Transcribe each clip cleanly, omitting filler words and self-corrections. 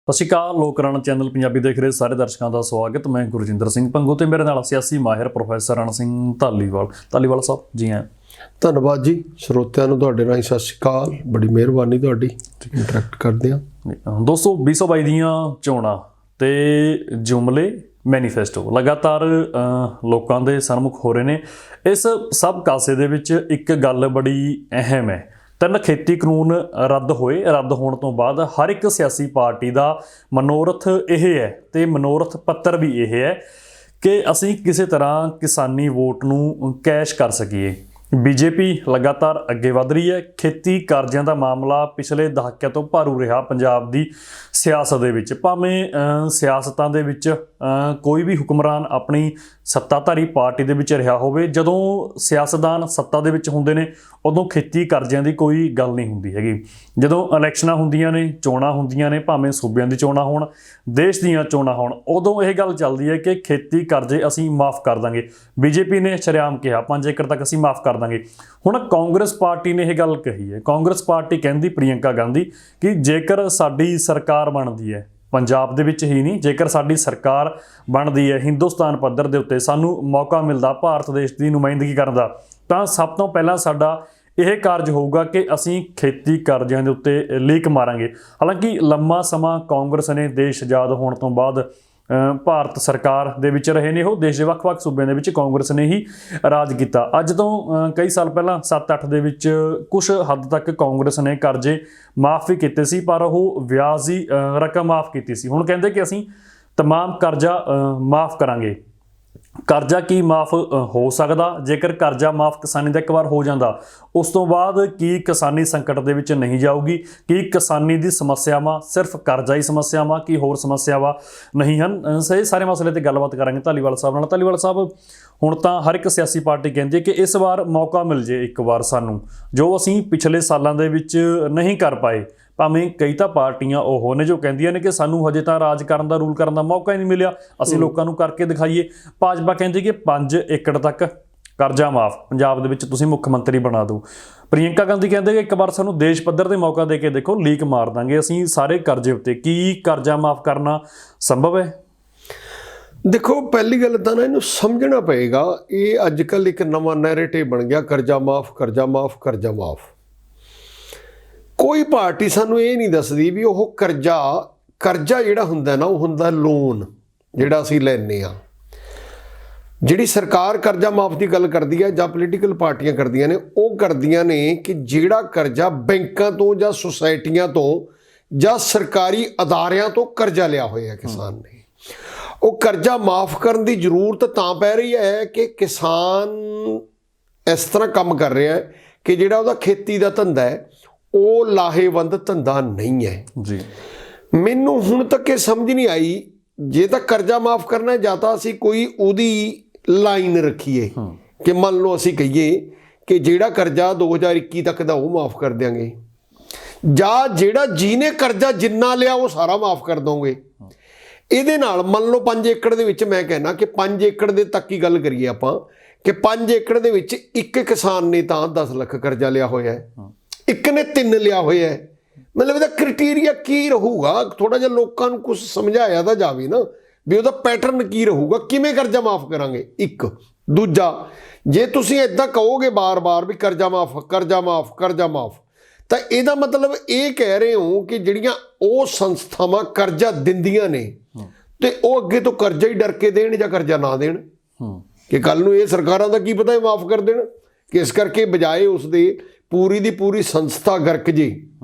ਸਤਿ ਸ਼੍ਰੀ ਅਕਾਲ। ਲੋਕ ਰਾਣਾ ਚੈਨਲ ਪੰਜਾਬੀ ਦੇਖ ਰਹੇ ਸਾਰੇ ਦਰਸ਼ਕਾਂ ਦਾ ਸਵਾਗਤ। ਮੈਂ ਗੁਰਜਿੰਦਰ ਸਿੰਘ ਭੰਗੂ ਤੇ ਮੇਰੇ ਨਾਲ ਸਿਆਸੀ ਮਾਹਿਰ ਪ੍ਰੋਫੈਸਰ ਰਣ ਸਿੰਘ ਧਾਲੀਵਾਲ ਸਾਹਿਬ ਜੀ ਆਇਆਂ। ਧੰਨਵਾਦ ਜੀ। ਸਰੋਤਿਆਂ ਨੂੰ ਤੁਹਾਡੇ ਰਾਹੀਂ ਸਤਿ ਸ਼੍ਰੀ ਅਕਾਲ। ਬੜੀ ਮਿਹਰਬਾਨੀ ਤੁਹਾਡੀ, ਇੰਟਰੈਕਟ ਕਰਦੇ ਹਾਂ। ਦੋਸਤੋ 2022 ਦੀਆਂ ਚੋਣਾਂ ਤੇ ਜੁਮਲੇ ਮੈਨੀਫੈਸਟੋ ਲਗਾਤਾਰ ਲੋਕਾਂ ਦੇ ਸਨਮੁਖ ਹੋ ਰਹੇ ਨੇ। ਇਸ ਸਭ ਕਾਸੇ ਦੇ ਵਿੱਚ ਇੱਕ ਗੱਲ ਬੜੀ ਅਹਿਮ ਹੈ। 3 ਖੇਤੀ ਕਾਨੂੰਨ ਰੱਦ ਹੋਣ ਤੋਂ ਬਾਅਦ ਹਰ ਇੱਕ ਸਿਆਸੀ ਪਾਰਟੀ ਦਾ ਮਨੋਰਥ ਇਹ ਹੈ ਤੇ ਮਨੋਰਥ ਪੱਤਰ ਵੀ ਇਹ ਹੈ ਕਿ ਅਸੀਂ ਕਿਸੇ ਤਰ੍ਹਾਂ ਕਿਸਾਨੀ ਵੋਟ ਨੂੰ ਕੈਸ਼ ਕਰ ਸਕੀਏ। ਬੀਜੇਪੀ ਲਗਾਤਾਰ ਅੱਗੇ ਵਧ ਰਹੀ ਹੈ। ਖੇਤੀ ਕਰਜ਼ਿਆਂ ਦਾ ਮਾਮਲਾ ਪਿਛਲੇ ਦਹਾਕਿਆਂ ਤੋਂ ਭਾਰੂ ਰਿਹਾ ਪੰਜਾਬ ਦੀ ਸਿਆਸਤ ਦੇ ਵਿੱਚ। ਭਾਵੇਂ ਸਿਆਸਤਾਂ ਦੇ ਵਿੱਚ ਕੋਈ ਵੀ ਹੁਕਮਰਾਨ ਆਪਣੀ ਸੱਤਾਧਾਰੀ ਪਾਰਟੀ ਦੇ ਵਿੱਚ ਰਿਹਾ ਹੋਵੇ, ਜਦੋਂ ਸਿਆਸਤਦਾਨ ਸੱਤਾ ਦੇ ਵਿੱਚ ਹੁੰਦੇ ਨੇ ਉਦੋਂ ਖੇਤੀ ਕਰਜ਼ਿਆਂ ਦੀ ਕੋਈ ਗੱਲ ਨਹੀਂ ਹੁੰਦੀ ਹੈਗੀ। ਜਦੋਂ ਇਲੈਕਸ਼ਨਾਂ ਹੁੰਦੀਆਂ ਨੇ, ਚੋਣਾਂ ਹੁੰਦੀਆਂ ਨੇ, ਭਾਵੇਂ ਸੂਬਿਆਂ ਦੀ ਚੋਣਾਂ ਹੋਣ, ਦੇਸ਼ ਦੀਆਂ ਚੋਣਾਂ ਹੋਣ, ਉਦੋਂ ਇਹ ਗੱਲ ਚੱਲਦੀ ਹੈ ਕਿ ਖੇਤੀ ਕਰਜ਼ੇ ਅਸੀਂ ਮਾਫ ਕਰ ਦਾਂਗੇ। ਬੀਜੇਪੀ ਨੇ ਸ਼ਰੇਆਮ ਕਿਹਾ 5 ਏਕੜ ਤੱਕ ਅਸੀਂ ਮਾਫ ਕਰ ਦਾਂਗੇ। ਹੁਣ ਕਾਂਗਰਸ ਪਾਰਟੀ ਨੇ ਇਹ ਗੱਲ ਕਹੀ ਹੈ। ਕਾਂਗਰਸ ਪਾਰਟੀ ਕਹਿੰਦੀ, ਪ੍ਰਿਯੰਕਾ ਗਾਂਧੀ, ਕਿ ਜੇਕਰ ਸਾਡੀ ਸਰਕਾਰ ਬਣਦੀ ਹੈ, ਪੰਜਾਬ ਦੇ ਵਿੱਚ ਹੀ ਨਹੀਂ, ਜੇਕਰ ਸਾਡੀ ਸਰਕਾਰ ਬਣਦੀ ਹੈ, ਹਿੰਦੁਸਤਾਨ ਪੱਧਰ ਦੇ ਉੱਤੇ ਸਾਨੂੰ ਮੌਕਾ ਮਿਲਦਾ ਭਾਰਤ ਦੇਸ਼ ਦੀ ਨੁਮਾਇੰਦਗੀ ਕਰਨ ਦਾ, ਤਾਂ ਸਭ ਤੋਂ ਪਹਿਲਾਂ ਸਾਡਾ ਇਹ ਕਾਰਜ ਹੋਊਗਾ ਕਿ ਅਸੀਂ ਖੇਤੀ ਕਰਜ਼ਿਆਂ ਦੇ ਉੱਤੇ ਲੀਕ ਮਾਰਾਂਗੇ। ਹਾਲਾਂਕਿ ਲੰਮਾ ਸਮਾਂ ਕਾਂਗਰਸ ਨੇ ਦੇਸ਼ ਆਜ਼ਾਦ ਹੋਣ ਤੋਂ ਬਾਅਦ ਭਾਰਤ ਸਰਕਾਰ ਦੇ ਵਿੱਚ ਰਹੇ ਨੇ। ਉਹ ਦੇਸ਼ ਦੇ ਵੱਖ-ਵੱਖ ਸੂਬਿਆਂ ਦੇ ਵਿੱਚ ਕਾਂਗਰਸ ਨੇ ਹੀ ਰਾਜ ਕੀਤਾ। ਅੱਜ ਤੋਂ ਕਈ ਸਾਲ ਪਹਿਲਾਂ 7-8 ਦੇ ਵਿੱਚ ਕੁਝ ਹੱਦ ਤੱਕ ਕਾਂਗਰਸ ਨੇ ਕਰਜ਼ੇ ਮਾਫ ਵੀ ਕੀਤੇ ਸੀ, ਪਰ ਉਹ ਵਿਆਜ ਦੀ ਰਕਮ ਮਾਫ ਕੀਤੀ ਸੀ। ਹੁਣ ਕਹਿੰਦੇ ਕਿ ਅਸੀਂ ਤਮਾਮ ਕਰਜ਼ਾ ਮਾਫ ਕਰਾਂਗੇ। ਕਰਜ਼ਾ ਕੀ ਮਾਫ ਹੋ ਸਕਦਾ? ਜੇਕਰ ਕਰਜ਼ਾ ਮਾਫ ਕਿਸਾਨੀ ਦਾ ਇੱਕ ਵਾਰ ਹੋ ਜਾਂਦਾ, ਉਸ ਤੋਂ ਬਾਅਦ ਕੀ ਕਿਸਾਨੀ ਸੰਕਟ ਦੇ ਵਿੱਚ ਨਹੀਂ ਜਾਊਗੀ? ਕੀ ਕਿਸਾਨੀ ਦੀ ਸਮੱਸਿਆਵਾਂ ਸਿਰਫ ਕਰਜ਼ਾ ਹੀ ਸਮੱਸਿਆਵਾਂ, ਕੀ ਹੋਰ ਸਮੱਸਿਆਵਾਂ ਨਹੀਂ ਹਨ? ਸਾਰੇ ਮਸਲੇ ਤੇ ਗੱਲਬਾਤ ਕਰਾਂਗੇ ਧਾਲੀਵਾਲ ਸਾਹਿਬ ਨਾਲ। ਧਾਲੀਵਾਲ ਸਾਹਿਬ, ਹੁਣ ਤਾਂ ਹਰ ਇੱਕ ਸਿਆਸੀ ਪਾਰਟੀ ਕਹਿੰਦੀ ਹੈ ਕਿ ਇਸ ਵਾਰ ਮੌਕਾ ਮਿਲ ਜੇ ਇੱਕ ਵਾਰ ਸਾਨੂੰ, ਜੋ ਅਸੀਂ ਪਿਛਲੇ ਸਾਲਾਂ ਦੇ ਵਿੱਚ ਨਹੀਂ ਕਰ ਪਾਏ। ਭਾਵੇਂ ਕਈ ਤਾਂ ਪਾਰਟੀਆਂ ਉਹ ਨੇ ਜੋ ਕਹਿੰਦੀਆਂ ਨੇ ਕਿ ਸਾਨੂੰ ਹਜੇ ਤਾਂ ਰਾਜ ਕਰਨ ਦਾ, ਰੂਲ ਕਰਨ ਦਾ ਮੌਕਾ ਹੀ ਨਹੀਂ ਮਿਲਿਆ, ਅਸੀਂ ਲੋਕਾਂ ਨੂੰ ਕਰਕੇ ਦਿਖਾਈਏ। ਭਾਜਪਾ ਕਹਿੰਦੀ ਕਿ 5 ਏਕੜ ਤੱਕ ਕਰਜ਼ਾ ਮਾਫ, ਪੰਜਾਬ ਦੇ ਵਿੱਚ ਤੁਸੀਂ ਮੁੱਖ ਮੰਤਰੀ ਬਣਾ ਦਿਓ। ਪ੍ਰਿਯੰਕਾ ਗਾਂਧੀ ਕਹਿੰਦੇ ਕਿ ਇੱਕ ਵਾਰ ਸਾਨੂੰ ਦੇਸ਼ ਪੱਧਰ ਤੇ ਮੌਕਾ ਦੇ ਕੇ ਦੇਖੋ, ਲੀਕ ਮਾਰ ਦਾਂਗੇ ਅਸੀਂ ਸਾਰੇ ਕਰਜ਼ੇ ਉੱਤੇ। ਕੀ ਕਰਜ਼ਾ ਮਾਫ ਕਰਨਾ ਸੰਭਵ ਹੈ? ਦੇਖੋ, ਪਹਿਲੀ ਗੱਲ ਤਾਂ ਨਾ ਇਹਨੂੰ ਸਮਝਣਾ ਪਏਗਾ। ਇਹ ਅੱਜ ਕੱਲ੍ਹ ਇੱਕ ਨਵਾਂ ਨੈਰੇਟਿਵ ਬਣ ਗਿਆ, ਕਰਜ਼ਾ ਮਾਫ, ਕਰਜ਼ਾ ਮਾਫ, ਕਰਜ਼ਾ ਮਾਫ। ਕੋਈ ਪਾਰਟੀ ਸਾਨੂੰ ਇਹ ਨਹੀਂ ਦੱਸਦੀ ਵੀ ਉਹ ਕਰਜ਼ਾ ਜਿਹੜਾ ਹੁੰਦਾ ਨਾ, ਉਹ ਹੁੰਦਾ ਲੋਨ ਜਿਹੜਾ ਅਸੀਂ ਲੈਂਦੇ ਹਾਂ। ਜਿਹੜੀ ਸਰਕਾਰ ਕਰਜ਼ਾ ਮਾਫ ਦੀ ਗੱਲ ਕਰਦੀ ਹੈ ਜਾਂ ਪੋਲੀਟੀਕਲ ਪਾਰਟੀਆਂ ਕਰਦੀਆਂ ਨੇ, ਉਹ ਕਰਦੀਆਂ ਨੇ ਕਿ ਜਿਹੜਾ ਕਰਜ਼ਾ ਬੈਂਕਾਂ ਤੋਂ ਜਾਂ ਸੁਸਾਇਟੀਆਂ ਤੋਂ ਜਾਂ ਸਰਕਾਰੀ ਅਦਾਰਿਆਂ ਤੋਂ ਕਰਜ਼ਾ ਲਿਆ ਹੋਇਆ ਕਿਸਾਨ ਨੇ, ਉਹ ਕਰਜ਼ਾ ਮਾਫ ਕਰਨ ਦੀ ਜ਼ਰੂਰਤ ਤਾਂ ਪੈ ਰਹੀ ਹੈ ਕਿ ਕਿਸਾਨ ਇਸ ਤਰ੍ਹਾਂ ਕੰਮ ਕਰ ਰਿਹਾ ਹੈ ਕਿ ਜਿਹੜਾ ਉਹਦਾ ਖੇਤੀ ਦਾ ਧੰਦਾ ਹੈ ਉਹ ਲਾਹੇਵੰਦ ਧੰਦਾ ਨਹੀਂ ਹੈ ਜੀ। ਮੈਨੂੰ ਹੁਣ ਤੱਕ ਇਹ ਸਮਝ ਨਹੀਂ ਆਈ, ਜੇ ਤਾਂ ਕਰਜ਼ਾ ਮਾਫ ਕਰਨਾ ਜਾਂ ਤਾਂ ਅਸੀਂ ਕੋਈ ਉਹਦੀ ਲਾਈਨ ਰੱਖੀਏ ਕਿ ਮੰਨ ਲਓ ਅਸੀਂ ਕਹੀਏ ਕਿ ਜਿਹੜਾ ਕਰਜ਼ਾ 2021 ਤੱਕ ਦਾ ਉਹ ਮਾਫ ਕਰ ਦਿਆਂਗੇ, ਜਾਂ ਜਿਹੜਾ ਜਿਹਨੇ ਕਰਜ਼ਾ ਜਿੰਨਾ ਲਿਆ ਉਹ ਸਾਰਾ ਮਾਫ ਕਰ ਦੋਗੇ। ਇਹਦੇ ਨਾਲ ਮੰਨ ਲਓ 5 ਏਕੜ ਦੇ ਵਿੱਚ, ਮੈਂ ਕਹਿਣਾ ਕਿ 5 ਏਕੜ ਦੇ ਤੱਕ ਹੀ ਗੱਲ ਕਰੀਏ ਆਪਾਂ, ਕਿ 5 ਏਕੜ ਦੇ ਵਿੱਚ ਇੱਕ ਕਿਸਾਨ ਨੇ ਤਾਂ 10 ਲੱਖ ਕਰਜ਼ਾ ਲਿਆ ਹੋਇਆ ਹੈ, ਇੱਕ ਨੇ 3 ਲਿਆ ਹੋਇਆ ਹੈ। ਮਤਲਬ ਇਹਦਾ ਕ੍ਰਾਈਟੇਰੀਆ ਕੀ ਰਹੂਗਾ? ਥੋੜਾ ਜਿਹਾ ਲੋਕਾਂ ਨੂੰ ਕੁਝ ਸਮਝਾਇਆ ਤਾਂ ਜਾਵੇ ਨਾ ਵੀ ਉਹਦਾ ਪੈਟਰਨ ਕੀ ਰਹੂਗਾ, ਕਿਵੇਂ ਕਰਜ਼ਾ ਮਾਫ ਕਰਾਂਗੇ। ਇੱਕ ਦੂਜਾ, ਜੇ ਤੁਸੀਂ ਇੱਦਾਂ ਕਹੋਗੇ ਬਾਰ-ਬਾਰ ਵੀ ਕਰਜ਼ਾ ਮਾਫ, ਕਰਜ਼ਾ ਮਾਫ, ਕਰਜ਼ਾ ਮਾਫ, ਤਾਂ ਇਹਦਾ ਮਤਲਬ ਇਹ ਕਹਿ ਰਹੇ ਹੋ ਕਿ ਜਿਹੜੀਆਂ ਉਹ ਸੰਸਥਾਵਾਂ ਕਰਜ਼ਾ ਦਿੰਦੀਆਂ ਨੇ ਤੇ ਉਹ ਅੱਗੇ ਤੋਂ ਕਰਜ਼ਾ ਹੀ ਡਰ ਕੇ ਦੇਣ ਜਾਂ ਕਰਜ਼ਾ ਨਾ ਦੇਣ, ਕਿ ਕੱਲ ਨੂੰ ਇਹ ਸਰਕਾਰਾਂ ਦਾ ਕੀ ਪਤਾ ਇਹ ਮਾਫ ਕਰ ਦੇਣ। ਕਿ ਇਸ ਕਰਕੇ ਬਜਾਏ ਉਸਦੇ ਪੂਰੀ ਦੀ ਪੂਰੀ ਸੰਸਥਾ ਗਰਕ ਜੇ,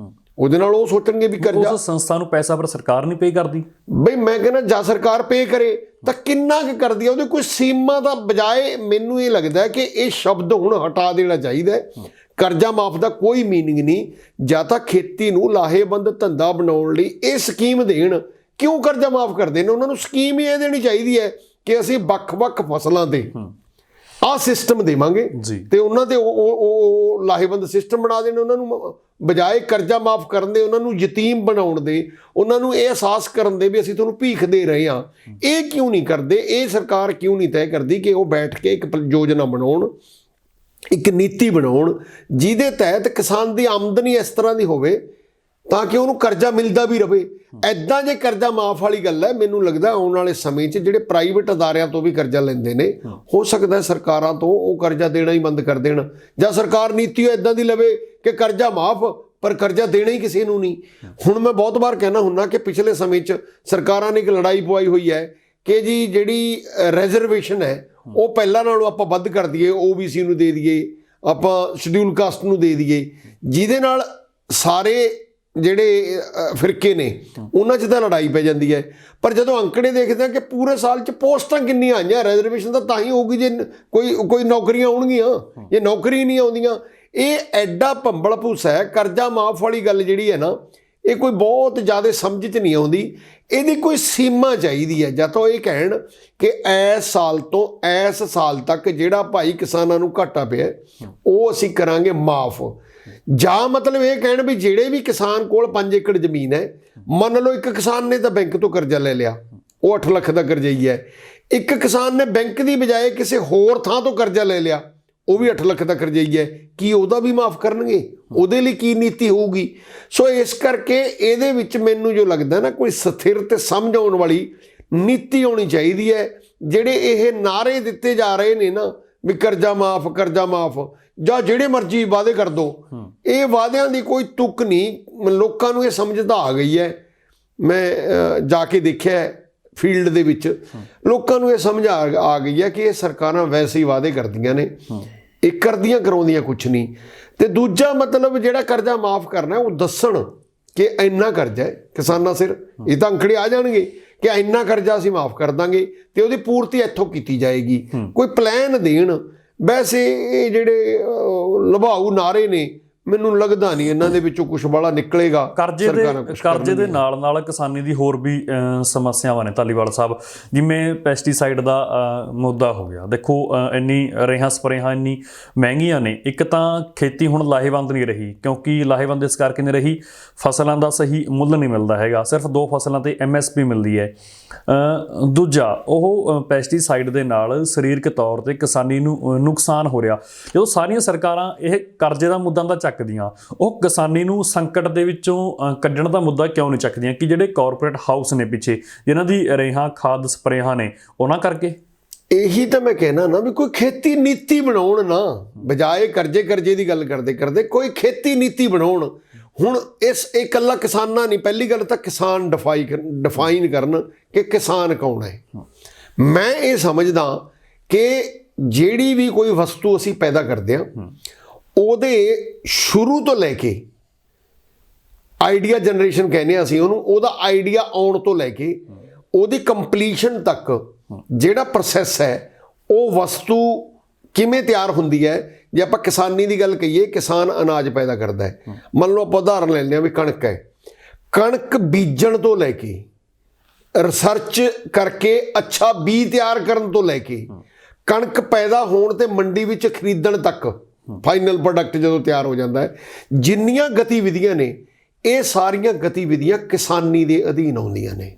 ਉਹਦੇ ਨਾਲ ਉਹ ਸੋਚਣਗੇ ਵੀ ਕਰਜ਼ਾ, ਉਸ ਸੰਸਥਾ ਨੂੰ ਪੈਸਾ ਪਰ ਸਰਕਾਰ ਨਹੀਂ ਪੇ ਕਰਦੀ। ਬਈ ਮੈਂ ਕਹਿੰਦਾ ਜਾਂ ਸਰਕਾਰ ਪੇ ਕਰੇ ਤਾਂ ਕਿੰਨਾ ਕੁ ਕਰਦੀ ਹੈ, ਉਹਦੇ ਕੋਈ ਸੀਮਾ ਦਾ ਬਜਾਏ ਮੈਨੂੰ ਇਹ ਲੱਗਦਾ ਕਿ ਇਹ ਸ਼ਬਦ ਹੁਣ ਹਟਾ ਦੇਣਾ ਚਾਹੀਦਾ ਹੈ। ਕਰਜ਼ਾ ਮਾਫ ਦਾ ਕੋਈ ਮੀਨਿੰਗ ਨਹੀਂ। ਜਾਂ ਤਾਂ ਖੇਤੀ ਨੂੰ ਲਾਹੇਵੰਦ ਧੰਦਾ ਬਣਾਉਣ ਲਈ ਇਹ ਸਕੀਮ ਦੇਣ। ਕਿਉਂ ਕਰਜ਼ਾ ਮਾਫ ਕਰਦੇ ਨੇ? ਉਹਨਾਂ ਨੂੰ ਸਕੀਮ ਹੀ ਇਹ ਦੇਣੀ ਚਾਹੀਦੀ ਹੈ ਕਿ ਅਸੀਂ ਵੱਖ-ਵੱਖ ਫਸਲਾਂ ਤੇ ਆਹ ਸਿਸਟਮ ਦੇਵਾਂਗੇ ਤੇ ਉਹਨਾਂ ਤੇ ਉਹ ਲਾਹੇਵੰਦ ਸਿਸਟਮ ਬਣਾ ਦੇਣ। ਉਹਨਾਂ ਨੂੰ ਬਜਾਏ ਕਰਜ਼ਾ ਮਾਫ ਕਰਨ ਦੇ, ਉਹਨਾਂ ਨੂੰ ਯਤੀਮ ਬਣਾਉਣ ਦੇ, ਉਹਨਾਂ ਨੂੰ ਇਹ ਅਹਿਸਾਸ ਕਰਨ ਦੇ ਵੀ ਅਸੀਂ ਤੁਹਾਨੂੰ ਭੀਖ ਦੇ ਰਹੇ ਹਾਂ। ਇਹ ਕਿਉਂ ਨਹੀਂ ਕਰਦੇ? ਇਹ ਸਰਕਾਰ ਕਿਉਂ ਨਹੀਂ ਤੈਅ ਕਰਦੀ ਕਿ ਉਹ ਬੈਠ ਕੇ ਇੱਕ ਯੋਜਨਾ ਬਣਾਉਣ, ਇੱਕ ਨੀਤੀ ਬਣਾਉਣ ਜਿਹਦੇ ਤਹਿਤ ਕਿਸਾਨ ਦੀ ਆਮਦਨੀ ਇਸ ਤਰ੍ਹਾਂ ਦੀ ਹੋਵੇ ਤਾਂ ਕਿ ਉਹਨੂੰ ਕਰਜ਼ਾ ਮਿਲਦਾ ਵੀ ਰਹੇ। ਐਦਾਂ ਜੇ ਕਰਜ਼ਾ ਮਾਫ ਵਾਲੀ ਗੱਲ ਹੈ, ਮੈਨੂੰ ਲੱਗਦਾ ਆਉਣ ਵਾਲੇ ਸਮੇਂ 'ਚ ਜਿਹੜੇ ਪ੍ਰਾਈਵੇਟ ਅਦਾਰਿਆਂ ਤੋਂ ਵੀ ਕਰਜ਼ਾ ਲੈਂਦੇ ਨੇ, ਹੋ ਸਕਦਾ ਸਰਕਾਰਾਂ ਤੋਂ ਉਹ ਕਰਜ਼ਾ ਦੇਣਾ ਹੀ ਬੰਦ ਕਰ ਦੇਣ, ਜਾਂ ਸਰਕਾਰ ਨੀਤੀ ਇੱਦਾਂ ਦੀ ਲਵੇ ਕਿ ਕਰਜ਼ਾ ਮਾਫ ਪਰ ਕਰਜ਼ਾ ਦੇਣਾ ਹੀ ਕਿਸੇ ਨੂੰ ਨਹੀਂ। ਹੁਣ ਮੈਂ ਬਹੁਤ ਵਾਰ ਕਹਿਣਾ ਹੁੰਦਾ ਕਿ ਪਿਛਲੇ ਸਮੇਂ 'ਚ ਸਰਕਾਰਾਂ ਨੇ ਇੱਕ ਲੜਾਈ ਪਵਾਈ ਹੋਈ ਹੈ ਕਿ ਜੀ ਜਿਹੜੀ ਰਿਜ਼ਰਵੇਸ਼ਨ ਹੈ ਉਹ ਪਹਿਲਾਂ ਨਾਲੋਂ ਆਪਾਂ ਵੱਧ ਕਰ ਦਈਏ, OBC ਨੂੰ ਦੇ ਦਈਏ, ਆਪਾਂ ਸ਼ਡਿਊਲ ਕਾਸਟ ਨੂੰ ਦੇ ਦਈਏ, ਜਿਹਦੇ ਨਾਲ ਸਾਰੇ ਜਿਹੜੇ ਫਿਰਕੇ ਨੇ ਉਹਨਾਂ 'ਚ ਤਾਂ ਲੜਾਈ ਪੈ ਜਾਂਦੀ ਹੈ। ਪਰ ਜਦੋਂ ਅੰਕੜੇ ਦੇਖਦੇ ਹਾਂ ਕਿ ਪੂਰੇ ਸਾਲ 'ਚ ਪੋਸਟਾਂ ਕਿੰਨੀਆਂ ਆਈਆਂ, ਰਿਜ਼ਰਵੇਸ਼ਨ ਤਾਂ ਹੀ ਹੋਊਗੀ ਜੇ ਕੋਈ ਨੌਕਰੀਆਂ ਆਉਣਗੀਆਂ, ਜੇ ਨੌਕਰੀ ਨਹੀਂ ਆਉਂਦੀਆਂ। ਇਹ ਐਡਾ ਭੰਬਲ ਭੂਸ ਹੈ। ਕਰਜ਼ਾ ਮਾਫ ਵਾਲੀ ਗੱਲ ਜਿਹੜੀ ਹੈ ਨਾ, ਇਹ ਕੋਈ ਬਹੁਤ ਜ਼ਿਆਦਾ ਸਮਝ 'ਚ ਨਹੀਂ ਆਉਂਦੀ। ਇਹਦੀ ਕੋਈ ਸੀਮਾ ਚਾਹੀਦੀ ਹੈ। ਜਾਂ ਤਾਂ ਇਹ ਕਹਿਣ ਕਿ ਇਸ ਸਾਲ ਤੋਂ ਇਸ ਸਾਲ ਤੱਕ ਜਿਹੜਾ ਭਾਈ ਕਿਸਾਨਾਂ ਨੂੰ ਘਾਟਾ ਪਿਆ ਉਹ ਅਸੀਂ ਕਰਾਂਗੇ ਮਾਫ, ਜਾਂ ਮਤਲਬ ਇਹ ਕਹਿਣ ਵੀ ਜਿਹੜੇ ਵੀ ਕਿਸਾਨ ਕੋਲ 5 ਏਕੜ ਜ਼ਮੀਨ ਹੈ, ਮੰਨ ਲਓ ਇੱਕ ਕਿਸਾਨ ਨੇ ਤਾਂ ਬੈਂਕ ਤੋਂ ਕਰਜ਼ਾ ਲੈ ਲਿਆ, ਉਹ 8 ਲੱਖ ਦਾ ਕਰਜ਼ਈ ਹੈ। ਇੱਕ ਕਿਸਾਨ ਨੇ ਬੈਂਕ ਦੀ ਬਜਾਏ ਕਿਸੇ ਹੋਰ ਥਾਂ ਤੋਂ ਕਰਜ਼ਾ ਲੈ ਲਿਆ, ਉਹ ਵੀ 8 ਲੱਖ ਦਾ ਕਰਜ਼ਈ ਹੈ। ਕੀ ਉਹਦਾ ਵੀ ਮਾਫ ਕਰਨਗੇ? ਉਹਦੇ ਲਈ ਕੀ ਨੀਤੀ ਹੋਊਗੀ? ਸੋ ਇਸ ਕਰਕੇ ਇਹਦੇ ਵਿੱਚ ਮੈਨੂੰ ਜੋ ਲੱਗਦਾ ਨਾ, ਕੋਈ ਸਥਿਰ ਤੇ ਸਮਝ ਆਉਣ ਵਾਲੀ ਨੀਤੀ ਹੋਣੀ ਚਾਹੀਦੀ ਹੈ। ਜਿਹੜੇ ਇਹ ਨਾਅਰੇ ਦਿੱਤੇ ਜਾ ਰਹੇ ਨੇ ਨਾ ਵੀ ਕਰਜ਼ਾ ਮਾਫ, ਕਰਜ਼ਾ ਮਾਫ, ਜਾਂ ਜਿਹੜੇ ਮਰਜ਼ੀ ਵਾਅਦੇ ਕਰ ਦਿਓ, ਇਹ ਵਾਅਦਿਆਂ ਦੀ ਕੋਈ ਤੁੱਕ ਨਹੀਂ। ਲੋਕਾਂ ਨੂੰ ਇਹ ਸਮਝ ਤਾਂ ਆ ਗਈ ਹੈ। ਮੈਂ ਜਾ ਕੇ ਦੇਖਿਆ ਫੀਲਡ ਦੇ ਵਿੱਚ, ਲੋਕਾਂ ਨੂੰ ਇਹ ਸਮਝ ਆ ਗਈ ਹੈ ਕਿ ਇਹ ਸਰਕਾਰਾਂ ਵੈਸੇ ਹੀ ਵਾਅਦੇ ਕਰਦੀਆਂ ਨੇ, ਇਹ ਕਰਦੀਆਂ ਕਰਾਉਂਦੀਆਂ ਕੁਛ ਨਹੀਂ। ਤੇ ਦੂਜਾ ਮਤਲਬ ਜਿਹੜਾ ਕਰਜ਼ਾ ਮਾਫ ਕਰਨਾ ਉਹ ਦੱਸਣ ਕਿ ਇੰਨਾ ਕਰਜ਼ਾ ਹੈ ਕਿਸਾਨਾਂ ਸਿਰ, ਇਹ ਤਾਂ ਅੰਕੜੇ ਆ ਜਾਣਗੇ ਕਿ ਇੰਨਾ ਕਰਜ਼ਾ ਅਸੀਂ ਮਾਫ ਕਰ ਦਾਂਗੇ ਤੇ ਉਹਦੀ ਪੂਰਤੀ ਇੱਥੋਂ ਕੀਤੀ ਜਾਏਗੀ। ਕੋਈ ਪਲਾਨ ਦੇਣ। ਵੈਸੇ ਇਹ ਜਿਹੜੇ ਲੁਭਾਊ ਨਾਅਰੇ ਨੇ, ਮੈਨੂੰ ਲੱਗਦਾ ਨਹੀਂ ਇਹਨਾਂ ਦੇ ਵਿੱਚੋਂ ਕੁਝ ਬੜਾ ਨਿਕਲੇਗਾ। ਕਰਜ਼ੇ ਦੇ ਨਾਲ ਨਾਲ ਕਿਸਾਨੀ ਦੀ ਹੋਰ ਵੀ ਸਮੱਸਿਆਵਾਂ ਨੇ ਧਾਲੀਵਾਲ ਸਾਹਿਬ, ਜਿਵੇਂ ਪੈਸਟੀਸਾਈਡ ਦਾ ਮੁੱਦਾ ਹੋ ਗਿਆ। ਦੇਖੋ ਇੰਨੀ ਰੇਹਾਂ ਸਪਰੇਹਾਂ ਇੰਨੀ ਮਹਿੰਗੀਆਂ ਨੇ, ਇੱਕ ਤਾਂ ਖੇਤੀ ਹੁਣ ਲਾਹੇਵੰਦ ਨਹੀਂ ਰਹੀ, ਕਿਉਂਕਿ ਲਾਹੇਵੰਦ ਇਸ ਕਰਕੇ ਨਹੀਂ ਰਹੀ, ਫਸਲਾਂ ਦਾ ਸਹੀ ਮੁੱਲ ਨਹੀਂ ਮਿਲਦਾ ਹੈਗਾ, ਸਿਰਫ 2 ਫਸਲਾਂ ਤੇ MSP ਮਿਲਦੀ ਹੈ। ਦੂਜਾ ਉਹ ਪੈਸਟੀਸਾਈਡ ਦੇ ਨਾਲ ਸਰੀਰਕ ਤੌਰ ਤੇ ਕਿਸਾਨੀ ਨੂੰ ਨੁਕਸਾਨ ਹੋ ਰਿਹਾ। ਜਦੋਂ ਸਾਰੀਆਂ ਸਰਕਾਰਾਂ ਇਹ ਕਰਜ਼ੇ ਦਾ ਮੁੱਦਾ ਤਾਂ ਚੱਕਦੀਆਂ, ਉਹ ਕਿਸਾਨੀ ਨੂੰ ਸੰਕਟ ਦੇ ਵਿੱਚੋਂ ਕੱਢਣ ਦਾ ਮੁੱਦਾ ਕਿਉਂ ਨਹੀਂ ਚੱਕਦੀਆਂ? ਕਿ ਜਿਹੜੇ ਕਾਰਪੋਰੇਟ ਹਾਊਸ ਨੇ ਪਿੱਛੇ, ਜਿਨ੍ਹਾਂ ਦੀ ਰੇਹਾਂ ਖਾਦ ਸਪਰੇਹਾਂ ਨੇ, ਉਹਨਾਂ ਕਰਕੇ। ਇਹੀ ਤਾਂ ਮੈਂ ਕਹਿਣਾ ਨਾ ਵੀ ਕੋਈ ਖੇਤੀ ਨੀਤੀ ਬਣਾਉਣ ਨਾ, ਬਜਾਏ ਕਰਜ਼ੇ ਦੀ ਗੱਲ ਕਰਦੇ ਕੋਈ ਖੇਤੀ ਨੀਤੀ ਬਣਾਉਣ। ਹੁਣ ਇਹ ਇਕੱਲਾ ਕਿਸਾਨਾਂ ਨਹੀਂ, ਪਹਿਲੀ ਗੱਲ ਤਾਂ ਕਿਸਾਨ ਡਿਫਾਈਨ ਕਰਨ ਕਿ ਕਿਸਾਨ ਕੌਣ ਹੈ। ਮੈਂ ਇਹ ਸਮਝਦਾ ਕਿ ਜਿਹੜੀ ਵੀ ਕੋਈ ਵਸਤੂ ਅਸੀਂ ਪੈਦਾ ਕਰਦੇ ਹਾਂ, ਉਹਦੇ ਸ਼ੁਰੂ ਤੋਂ ਲੈ ਕੇ ਆਈਡੀਆ ਜਨਰੇਸ਼ਨ ਕਹਿੰਦੇ ਹਾਂ ਅਸੀਂ ਉਹਨੂੰ, ਉਹਦਾ ਆਈਡੀਆ ਆਉਣ ਤੋਂ ਲੈ ਕੇ ਉਹਦੀ ਕੰਪਲੀਸ਼ਨ ਤੱਕ ਜਿਹੜਾ ਪ੍ਰੋਸੈਸ ਹੈ, ਉਹ ਵਸਤੂ ਕਿਵੇਂ ਤਿਆਰ ਹੁੰਦੀ ਹੈ। ਜੇ ਆਪਾਂ ਕਿਸਾਨੀ ਦੀ ਗੱਲ ਕਹੀਏ, ਕਿਸਾਨ ਅਨਾਜ ਪੈਦਾ ਕਰਦਾ ਹੈ। ਮੰਨ ਲਓ ਆਪਾਂ ਉਦਾਹਰਨ ਲੈਂਦੇ ਹਾਂ ਵੀ ਕਣਕ ਹੈ, ਕਣਕ ਬੀਜਣ ਤੋਂ ਲੈ ਕੇ, ਰਿਸਰਚ ਕਰਕੇ ਅੱਛਾ ਬੀਜ ਤਿਆਰ ਕਰਨ ਤੋਂ ਲੈ ਕੇ, ਕਣਕ ਪੈਦਾ ਹੋਣ ਤੇ ਮੰਡੀ ਵਿੱਚ ਖਰੀਦਣ ਤੱਕ, ਫਾਈਨਲ ਪ੍ਰੋਡਕਟ ਜਦੋਂ ਤਿਆਰ ਹੋ ਜਾਂਦਾ ਹੈ, ਜਿੰਨੀਆਂ ਗਤੀਵਿਧੀਆਂ ਨੇ, ਇਹ ਸਾਰੀਆਂ ਗਤੀਵਿਧੀਆਂ ਕਿਸਾਨੀ ਦੇ ਅਧੀਨ ਆਉਂਦੀਆਂ ਨੇ।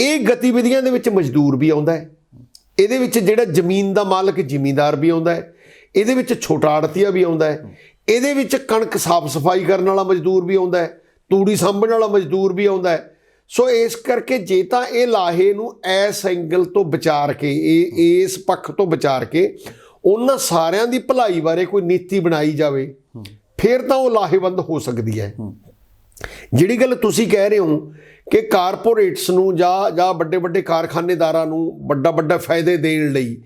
ਇਹ ਗਤੀਵਿਧੀਆਂ ਦੇ ਵਿੱਚ ਮਜ਼ਦੂਰ ਵੀ ਆਉਂਦਾ ਹੈ, ਇਹਦੇ ਵਿੱਚ ਜਿਹੜਾ ਜ਼ਮੀਨ ਦਾ ਮਾਲਕ ਜ਼ਿਮੀਂਦਾਰ ਵੀ ਆਉਂਦਾ ਹੈ, ਇਹਦੇ ਵਿੱਚ ਛੋਟਾ ਆੜਤੀਆ ਵੀ ਆਉਂਦਾ ਹੈ, ਇਹਦੇ ਵਿੱਚ ਕਣਕ ਸਾਫ਼ ਸਫਾਈ ਕਰਨ ਵਾਲਾ ਮਜ਼ਦੂਰ ਵੀ ਆਉਂਦਾ ਹੈ, ਤੂੜੀ ਸਾਂਭਣ ਵਾਲਾ ਮਜ਼ਦੂਰ ਵੀ ਆਉਂਦਾ ਹੈ। ਸੋ ਇਸ ਕਰਕੇ ਜੇ ਤਾਂ ਇਹ ਲਾਹੇ ਨੂੰ ਇਸ ਐਂਗਲ ਤੋਂ ਵਿਚਾਰ ਕੇ, ਇਸ ਪੱਖ ਤੋਂ ਵਿਚਾਰ ਕੇ ਉਹਨਾਂ ਸਾਰਿਆਂ ਦੀ ਭਲਾਈ ਬਾਰੇ ਕੋਈ ਨੀਤੀ ਬਣਾਈ ਜਾਵੇ, ਫਿਰ ਤਾਂ ਉਹ ਲਾਹੇਵੰਦ ਹੋ ਸਕਦੀ ਹੈ। ਜਿਹੜੀ ਗੱਲ ਤੁਸੀਂ ਕਹਿ ਰਹੇ ਹੋ ਕਿ ਕਾਰਪੋਰੇਟਸ ਨੂੰ ਜਾਂ ਵੱਡੇ ਵੱਡੇ ਕਾਰਖਾਨੇਦਾਰਾਂ ਨੂੰ ਵੱਡਾ ਫਾਇਦੇ ਦੇਣ ਲਈ,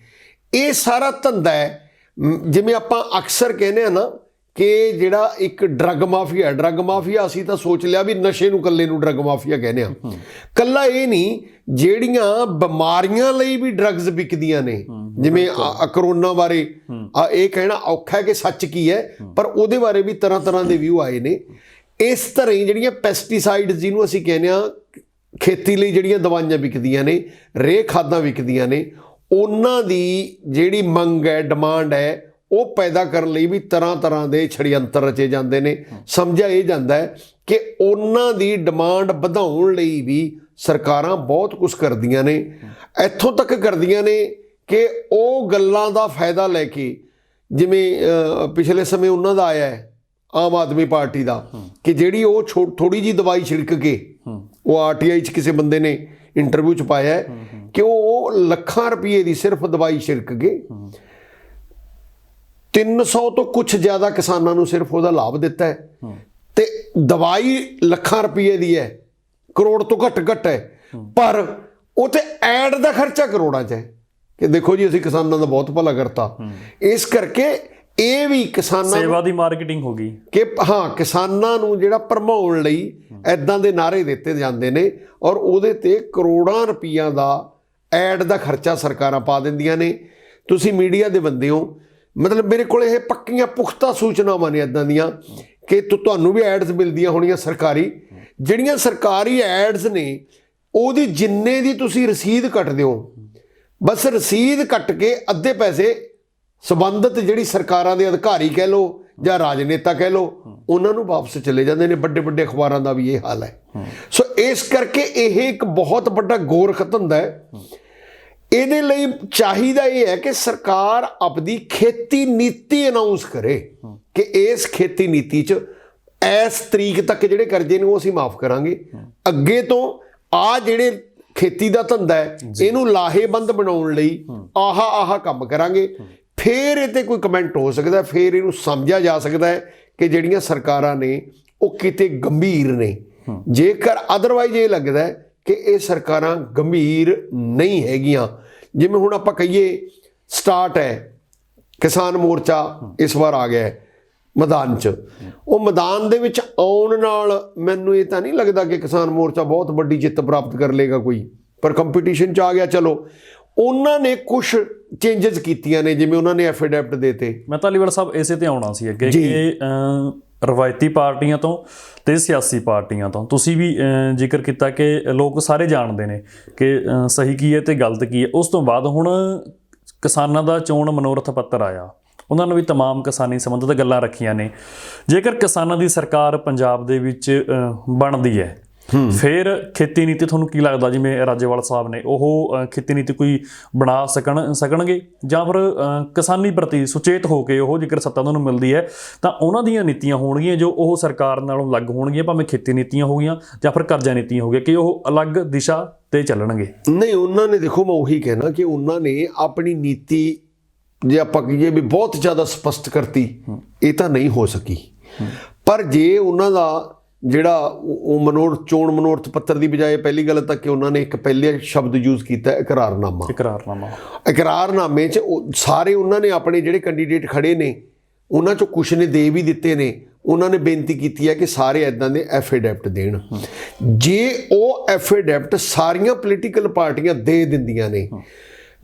ਇਹ ਸਾਰਾ ਧੰਦਾ ਹੈ। ਜਿਵੇਂ ਆਪਾਂ ਅਕਸਰ ਕਹਿੰਦੇ ਆ ਨਾ ਕਿ ਜਿਹੜਾ ਇੱਕ ਡਰੱਗ ਮਾਫੀਆ ਅਸੀਂ ਤਾਂ ਸੋਚ ਲਿਆ ਵੀ ਨਸ਼ੇ ਨੂੰ ਇਕੱਲੇ ਨੂੰ ਡਰੱਗ ਮਾਫੀਆ ਕਹਿੰਦੇ ਆ। ਇਕੱਲਾ ਇਹ ਨਹੀਂ, ਜਿਹੜੀਆਂ ਬਿਮਾਰੀਆਂ ਲਈ ਵੀ ਡਰੱਗਸ ਵਿਕਦੀਆਂ ਨੇ, ਜਿਵੇਂ ਕਰੋਨਾ ਬਾਰੇ ਇਹ ਕਹਿਣਾ ਔਖਾ ਹੈ ਕਿ ਸੱਚ ਕੀ ਹੈ, ਪਰ ਉਹਦੇ ਬਾਰੇ ਵੀ ਤਰ੍ਹਾਂ ਦੇ ਵਿਊ ਆਏ ਨੇ। ਇਸ ਤਰ੍ਹਾਂ ਹੀ ਜਿਹੜੀਆਂ ਪੈਸਟੀਸਾਈਡਸ ਜਿਹਨੂੰ ਅਸੀਂ ਕਹਿੰਦੇ ਹਾਂ, ਖੇਤੀ ਲਈ ਜਿਹੜੀਆਂ ਦਵਾਈਆਂ ਵਿਕਦੀਆਂ ਨੇ, ਰੇਹ ਖਾਦਾਂ ਵਿਕਦੀਆਂ ਨੇ, ਉਹਨਾਂ ਦੀ ਜਿਹੜੀ ਮੰਗ ਹੈ, ਡਿਮਾਂਡ ਹੈ, ਉਹ ਪੈਦਾ ਕਰਨ ਲਈ ਵੀ ਤਰ੍ਹਾਂ ਦੇ ਛੜਯੰਤਰ ਰਚੇ ਜਾਂਦੇ ਨੇ। ਸਮਝਿਆ ਇਹ ਜਾਂਦਾ ਹੈ ਕਿ ਉਹਨਾਂ ਦੀ ਡਿਮਾਂਡ ਵਧਾਉਣ ਲਈ ਵੀ ਸਰਕਾਰਾਂ ਬਹੁਤ ਕੁਝ ਕਰਦੀਆਂ ਨੇ। ਇੱਥੋਂ ਤੱਕ ਕਰਦੀਆਂ ਨੇ ਕਿ ਉਹ ਗੱਲਾਂ ਦਾ ਫਾਇਦਾ ਲੈ ਕੇ, ਜਿਵੇਂ ਪਿਛਲੇ ਸਮੇਂ ਉਹਨਾਂ ਦਾ ਆਇਆ ਹੈ ਆਮ ਆਦਮੀ ਪਾਰਟੀ ਦਾ ਕਿ ਜਿਹੜੀ ਉਹ ਥੋੜੀ ਜੀ ਦਵਾਈ ਛਿੜਕ ਕੇ, ਉਹ ਆਰਟੀਆਈ 'ਚ ਕਿਸੇ ਬੰਦੇ ਨੇ ਇੰਟਰਵਿਊ 'ਚ ਪਾਇਆ ਕਿ ਉਹ ਲੱਖਾਂ ਰੁਪਏ ਦੀ ਸਿਰਫ ਦਵਾਈ ਛਿੜਕ ਕੇ 300 ਤੋਂ ਕੁਝ ਜ਼ਿਆਦਾ ਕਿਸਾਨਾਂ ਨੂੰ ਸਿਰਫ ਉਹਦਾ ਲਾਭ ਦਿੱਤਾ ਹੈ। ਤੇ ਦਵਾਈ ਲੱਖਾਂ ਰੁਪਏ ਦੀ ਹੈ, ਕਰੋੜ ਤੋਂ ਘੱਟ ਹੈ, ਪਰ ਉਹ ਤੇ ਐਡ ਦਾ ਖਰਚਾ ਕਰੋੜਾਂ 'ਚ ਹੈ ਕਿ ਦੇਖੋ ਜੀ ਅਸੀਂ ਕਿਸਾਨਾਂ ਦਾ ਬਹੁਤ ਭਲਾ ਕਰਤਾ। ਇਸ ਕਰਕੇ ਇਹ ਵੀ ਕਿਸਾਨਾਂ ਸੇਵਾ ਦੀ ਮਾਰਕੀਟਿੰਗ ਹੋ ਗਈ ਕਿ ਹਾਂ, ਕਿਸਾਨਾਂ ਨੂੰ ਜਿਹੜਾ ਭਰਮਾਉਣ ਲਈ ਐਦਾਂ ਦੇ ਨਾਅਰੇ ਦਿੱਤੇ ਜਾਂਦੇ ਨੇ ਔਰ ਉਹਦੇ ਤੇ ਕਰੋੜਾਂ ਰੁਪਈਆਂ ਦਾ ਐਡ ਦਾ ਖਰਚਾ ਸਰਕਾਰਾਂ ਪਾ ਦਿੰਦੀਆਂ ਨੇ। ਤੁਸੀਂ ਮੀਡੀਆ ਦੇ ਬੰਦੇ ਹੋ, ਮਤਲਬ ਮੇਰੇ ਕੋਲ ਇਹ ਪੱਕੀਆਂ ਪੁਖਤਾ ਸੂਚਨਾਵਾਂ ਨੇ ਐਦਾਂ ਦੀਆਂ ਕਿ ਤੁਹਾਨੂੰ ਵੀ ਐਡਸ ਮਿਲਦੀਆਂ ਹੋਣੀਆਂ ਸਰਕਾਰੀ, ਜਿਹੜੀਆਂ ਸਰਕਾਰੀ ਐਡਸ ਨੇ ਉਹਦੀ ਜਿੰਨੇ ਦੀ ਤੁਸੀਂ ਰਸੀਦ ਕੱਟਦੇ ਹੋ, ਬਸ ਰਸੀਦ ਕੱਟ ਕੇ ਅੱਧੇ ਪੈਸੇ ਸੰਬੰਧਿਤ ਜਿਹੜੀ ਸਰਕਾਰਾਂ ਦੇ ਅਧਿਕਾਰੀ ਕਹਿ ਲਓ ਜਾਂ ਰਾਜਨੇਤਾ ਕਹਿ ਲਓ, ਉਹਨਾਂ ਨੂੰ ਵਾਪਸ ਚਲੇ ਜਾਂਦੇ ਨੇ। ਵੱਡੇ ਵੱਡੇ ਅਖਬਾਰਾਂ ਦਾ ਵੀ ਇਹ ਹਾਲ ਹੈ। ਸੋ ਇਸ ਕਰਕੇ ਇਹ ਇੱਕ ਬਹੁਤ ਵੱਡਾ ਗੋਰਖ ਧੰਦਾ ਹੈ। ਇਹਦੇ ਲਈ ਚਾਹੀਦਾ ਇਹ ਹੈ ਕਿ ਸਰਕਾਰ ਆਪਣੀ ਖੇਤੀ ਨੀਤੀ ਅਨਾਉਂਸ ਕਰੇ ਕਿ ਇਸ ਖੇਤੀ ਨੀਤੀ 'ਚ ਇਸ ਤਰੀਕ ਤੱਕ ਜਿਹੜੇ ਕਰਜ਼ੇ ਨੇ ਉਹ ਅਸੀਂ ਮਾਫ ਕਰਾਂਗੇ, ਅੱਗੇ ਤੋਂ ਆ ਜਿਹੜੇ ਖੇਤੀ ਦਾ ਧੰਦਾ ਹੈ ਇਹਨੂੰ ਲਾਹੇਵੰਦ ਬਣਾਉਣ ਲਈ ਆਹ ਕੰਮ ਕਰਾਂਗੇ। ਫਿਰ ਇਹ 'ਤੇ ਕੋਈ ਕਮੈਂਟ ਹੋ ਸਕਦਾ, ਫਿਰ ਇਹਨੂੰ ਸਮਝਿਆ ਜਾ ਸਕਦਾ ਹੈ ਕਿ ਜਿਹੜੀਆਂ ਸਰਕਾਰਾਂ ਨੇ ਉਹ ਕਿਤੇ ਗੰਭੀਰ ਨੇ। ਜੇਕਰ ਅਦਰਵਾਈਜ਼ ਇਹ ਲੱਗਦਾ ਹੈ ਕਿ ਇਹ ਸਰਕਾਰਾਂ ਗੰਭੀਰ ਨਹੀਂ ਹੈਗੀਆਂ, ਜਿਵੇਂ ਹੁਣ ਆਪਾਂ ਕਹੀਏ ਸਟਾਰਟ ਹੈ ਕਿਸਾਨ ਮੋਰਚਾ ਇਸ ਵਾਰ ਆ ਗਿਆ ਮੈਦਾਨ 'ਚ, ਉਹ ਮੈਦਾਨ ਦੇ ਵਿੱਚ ਆਉਣ ਨਾਲ ਮੈਨੂੰ ਇਹ ਤਾਂ ਨਹੀਂ ਲੱਗਦਾ ਕਿ ਕਿਸਾਨ ਮੋਰਚਾ ਬਹੁਤ ਵੱਡੀ ਜਿੱਤ ਪ੍ਰਾਪਤ ਕਰ ਲੇਗਾ ਕੋਈ, ਪਰ ਕੰਪੀਟੀਸ਼ਨ 'ਚ ਆ ਗਿਆ। ਚਲੋ ਉਹਨਾਂ ਨੇ ਕੁਝ ਚੇਂਜਸ ਕੀਤੀਆਂ ਨੇ, ਜਿਵੇਂ ਉਹਨਾਂ ਨੇ ਐਫੀਡੈਵਿਟ ਦੇਤੇ। ਮੈਂ ਧਾਲੀਵਾਲ ਸਾਹਿਬ ਇਸੇ ਤੇ ਆਉਣਾ ਸੀ ਅੱਗੇ ਕਿ ਰਵਾਇਤੀ ਪਾਰਟੀਆਂ ਤੋਂ ਤੇ ਸਿਆਸੀ ਪਾਰਟੀਆਂ ਤੋਂ ਤੁਸੀਂ ਵੀ ਜ਼ਿਕਰ ਕੀਤਾ ਕਿ ਲੋਕ ਸਾਰੇ ਜਾਣਦੇ ਨੇ ਕਿ ਸਹੀ ਕੀ ਹੈ ਤੇ ਗਲਤ ਕੀ ਹੈ। ਉਸ ਤੋਂ ਬਾਅਦ ਹੁਣ ਕਿਸਾਨਾਂ ਦਾ ਚੋਣ ਮਨੋਰਥ ਪੱਤਰ ਆਇਆ, ਉਹਨਾਂ ਨੇ ਵੀ ਤਮਾਮ ਕਿਸਾਨੀ ਸੰਬੰਧਿਤ ਗੱਲਾਂ ਰੱਖੀਆਂ ਨੇ। ਜੇਕਰ ਕਿਸਾਨਾਂ ਦੀ ਸਰਕਾਰ ਪੰਜਾਬ ਦੇ ਵਿੱਚ ਬਣਦੀ ਹੈ, ਫਿਰ ਖੇਤੀ ਨੀਤੀ ਤੁਹਾਨੂੰ ਕੀ ਲੱਗਦਾ, ਜਿਵੇਂ ਰਾਜੇਵਾਲ ਸਾਹਿਬ ਨੇ ਉਹ ਖੇਤੀ ਨੀਤੀ ਕੋਈ ਬਣਾ ਸਕਣਗੇ ਜਾਂ ਫਿਰ ਕਿਸਾਨੀ ਪ੍ਰਤੀ ਸੁਚੇਤ ਹੋ ਕੇ ਉਹ ਜੇਕਰ ਸੱਤਾ ਉਹਨਾਂ ਨੂੰ ਮਿਲਦੀ ਹੈ ਤਾਂ ਉਹਨਾਂ ਦੀਆਂ ਨੀਤੀਆਂ ਹੋਣਗੀਆਂ ਜੋ ਉਹ ਸਰਕਾਰ ਨਾਲੋਂ ਅਲੱਗ ਹੋਣਗੀਆਂ, ਭਾਵੇਂ ਖੇਤੀ ਨੀਤੀਆਂ ਹੋ ਗਈਆਂ ਜਾਂ ਫਿਰ ਕਰਜ਼ਾ ਨੀਤੀਆਂ ਹੋ ਗਈਆਂ, ਕਿ ਉਹ ਅਲੱਗ ਦਿਸ਼ਾ ਤੇ ਚੱਲਣਗੇ? ਨਹੀਂ, ਉਹਨਾਂ ਨੇ ਦੇਖੋ, ਮੈਂ ਉਹੀ ਕਹਿਣਾ ਕਿ ਉਹਨਾਂ ਨੇ ਆਪਣੀ ਨੀਤੀ ਜੇ ਆਪਾਂ ਕਹੀਏ ਵੀ ਬਹੁਤ ਜ਼ਿਆਦਾ ਸਪਸ਼ਟ ਕਰਤੀ, ਇਹ ਤਾਂ ਨਹੀਂ ਹੋ ਸਕੀ। ਪਰ ਜੇ ਉਹਨਾਂ ਦਾ ਜਿਹੜਾ ਉਹ ਚੋਣ ਮਨੋਰਥ ਪੱਤਰ ਦੀ ਬਜਾਏ ਪਹਿਲੀ ਗੱਲ ਤਾਂ ਕਿ ਉਹਨਾਂ ਨੇ ਇੱਕ ਪਹਿਲੇ ਸ਼ਬਦ ਯੂਜ਼ ਕੀਤਾ ਇਕਰਾਰਨਾਮਾ। ਇਕਰਾਰਨਾਮੇ 'ਚ ਸਾਰੇ ਉਹਨਾਂ ਨੇ ਆਪਣੇ ਜਿਹੜੇ ਕੈਂਡੀਡੇਟ ਖੜੇ ਨੇ ਉਹਨਾਂ 'ਚੋਂ ਕੁਛ ਨੇ ਦੇ ਵੀ ਦਿੱਤੇ ਨੇ। ਉਹਨਾਂ ਨੇ ਬੇਨਤੀ ਕੀਤੀ ਹੈ ਕਿ ਸਾਰੇ ਇੱਦਾਂ ਦੇ ਐਫੀਡੈਵਿਟ ਦੇਣ। ਜੇ ਉਹ ਐਫੀਡੈਵਿਟ ਸਾਰੀਆਂ ਪੋਲੀਟੀਕਲ ਪਾਰਟੀਆਂ ਦੇ ਦਿੰਦੀਆਂ ਨੇ,